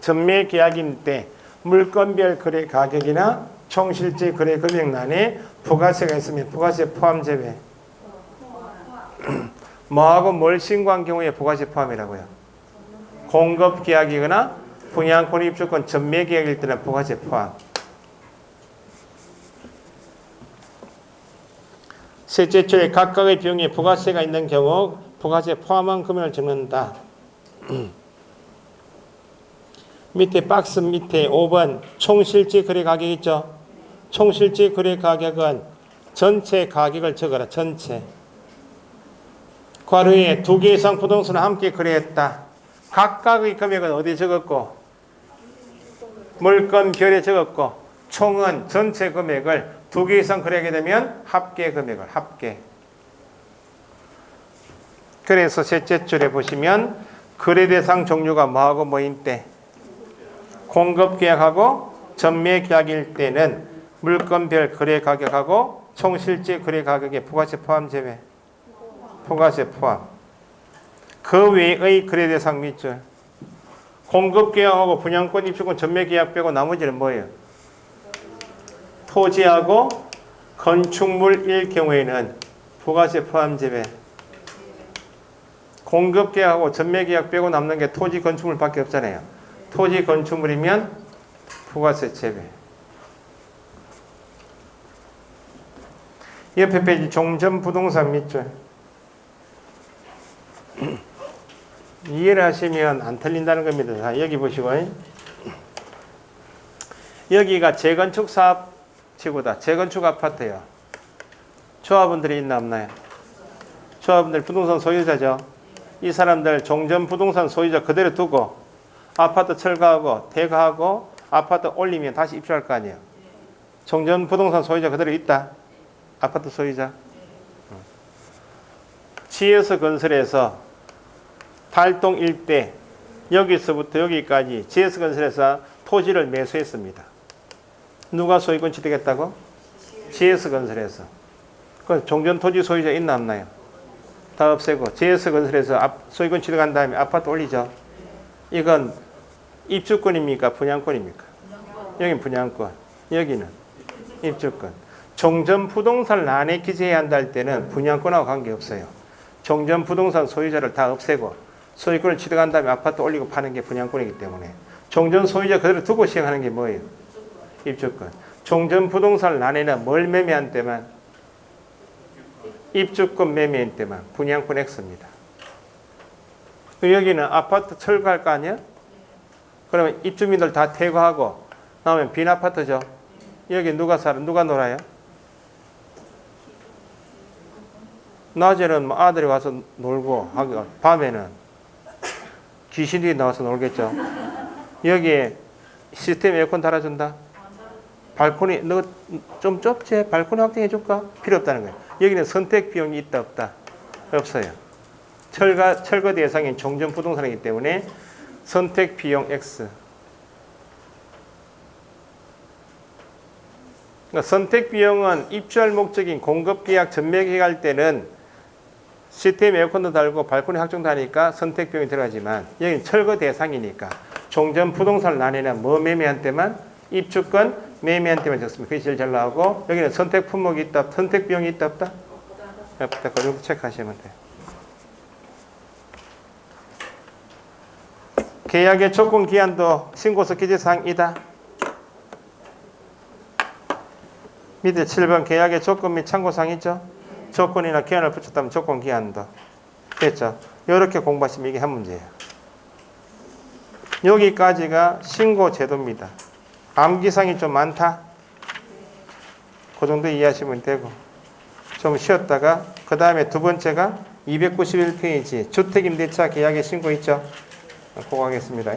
전매계약인 때 물건별 거래 가격이나 총실제 거래 금액란에 부가세가 있으면 부가세 포함 제외. 뭐하고 뭘 신고한 경우에 부가세 포함이라고요? 공급계약이거나 분양권 입주권 전매계약일 때는 부가세 포함. 셋째 줄에 각각의 비용에 부가세가 있는 경우 부가세 포함한 금액을 적는다. 밑에 박스 밑에 5번 총실제 거래 가격 있죠? 총실제 거래 가격은 전체 가격을 적어라. 전체. 괄호에 두 개 이상 부동산을 함께 거래했다. 각각의 금액은 어디에 적었고 물건별에 적었고 총은 전체 금액을 두 개 이상 거래하게 되면 합계 금액을 합계. 그래서 셋째 줄에 보시면 거래대상 종류가 뭐하고 뭐인 때 공급계약하고 전매계약일 때는 물건별 거래 가격하고 총실제 거래 가격에 부가세 포함 제외. 부가세 포함. 그 외의 거래대상 밑줄. 공급계약하고 분양권 입주권 전매계약 빼고 나머지는 뭐예요? 토지하고 건축물일 경우에는 부가세 포함 제외. 공급계약하고 전매계약 빼고 남는 게 토지 건축물밖에 없잖아요. 토지 건축물이면 부가세 제외. 옆에 페이지 종전 부동산 밑줄. 이해를 하시면 안 틀린다는 겁니다. 자, 여기 보시고 여기가 재건축 사업 지구다. 재건축 아파트예요. 조합원들이 있나 없나요? 조합원들 부동산 소유자죠. 이 사람들 종전 부동산 소유자 그대로 두고 아파트 철거하고 대거하고 아파트 올리면 다시 입주할 거 아니에요. 종전 부동산 소유자 그대로 있다. 아파트 소유자. 지에서 건설해서 달동 일대 여기서부터 여기까지 지에서 건설해서 토지를 매수했습니다. 누가 소유권 취득했다고? 지에서 건설해서. 그 종전 토지 소유자 있나 없나요? 다 없애고 지에서 건설해서 소유권 취득한 다음에 아파트 올리죠. 이건 입주권입니까? 분양권입니까? 여기는 분양권, 여기는 입주권. 종전 부동산 란에 기재해야 한다 할 때는 분양권하고 관계없어요. 종전 부동산 소유자를 다 없애고 소유권을 취득한 다음에 아파트 올리고 파는 게 분양권이기 때문에 종전 소유자 그대로 두고 시행하는 게 뭐예요? 입주권. 종전 부동산을 나뉘는 뭘 매매한 때만? 입주권 매매인 때만 분양권 X입니다. 여기는 아파트 철거할 거 아니야? 그러면 입주민들 다 퇴거하고 나오면 빈 아파트죠. 여기 누가 살아? 누가 놀아요? 낮에는 뭐 아들이 와서 놀고 하고 밤에는 귀신이 나와서 놀겠죠. 여기에 시스템 에어컨 달아준다. 발코니 너 좀 좁지? 발코니 확대해 줄까? 필요 없다는 거예요. 여기는 선택 비용이 있다 없다? 없어요. 철거 대상인 종전 부동산이기 때문에 선택 비용 X. 그러니까 선택 비용은 입주할 목적인 공급 계약 전매 계약할 때는 시스템 에어컨도 달고 발코니 확정도 하니까 선택 비용이 들어가지만 여기는 철거 대상이니까 종전 부동산을 나뉘는 뭐 매매한 때만 입주권 매매한 때만 적습니다. 그게 제일 잘 나오고 여기는 선택 품목이 있다, 선택 비용이 있다 없다? 없다. 그 정도 체크하시면 돼요. 계약의 조건 기한도 신고서 기재사항이다. 밑에 7번 계약의 조건 및 참고사항 있죠? 조건이나 기한을 붙였다면 조건 기한도 됐죠? 이렇게 공부하시면 이게 한 문제예요. 여기까지가 신고 제도입니다. 암기사항이 좀 많다? 그 정도 이해하시면 되고 좀 쉬었다가 그 다음에 두 번째가 291페이지 주택임대차 계약의 신고 있죠? 그거 하겠습니다.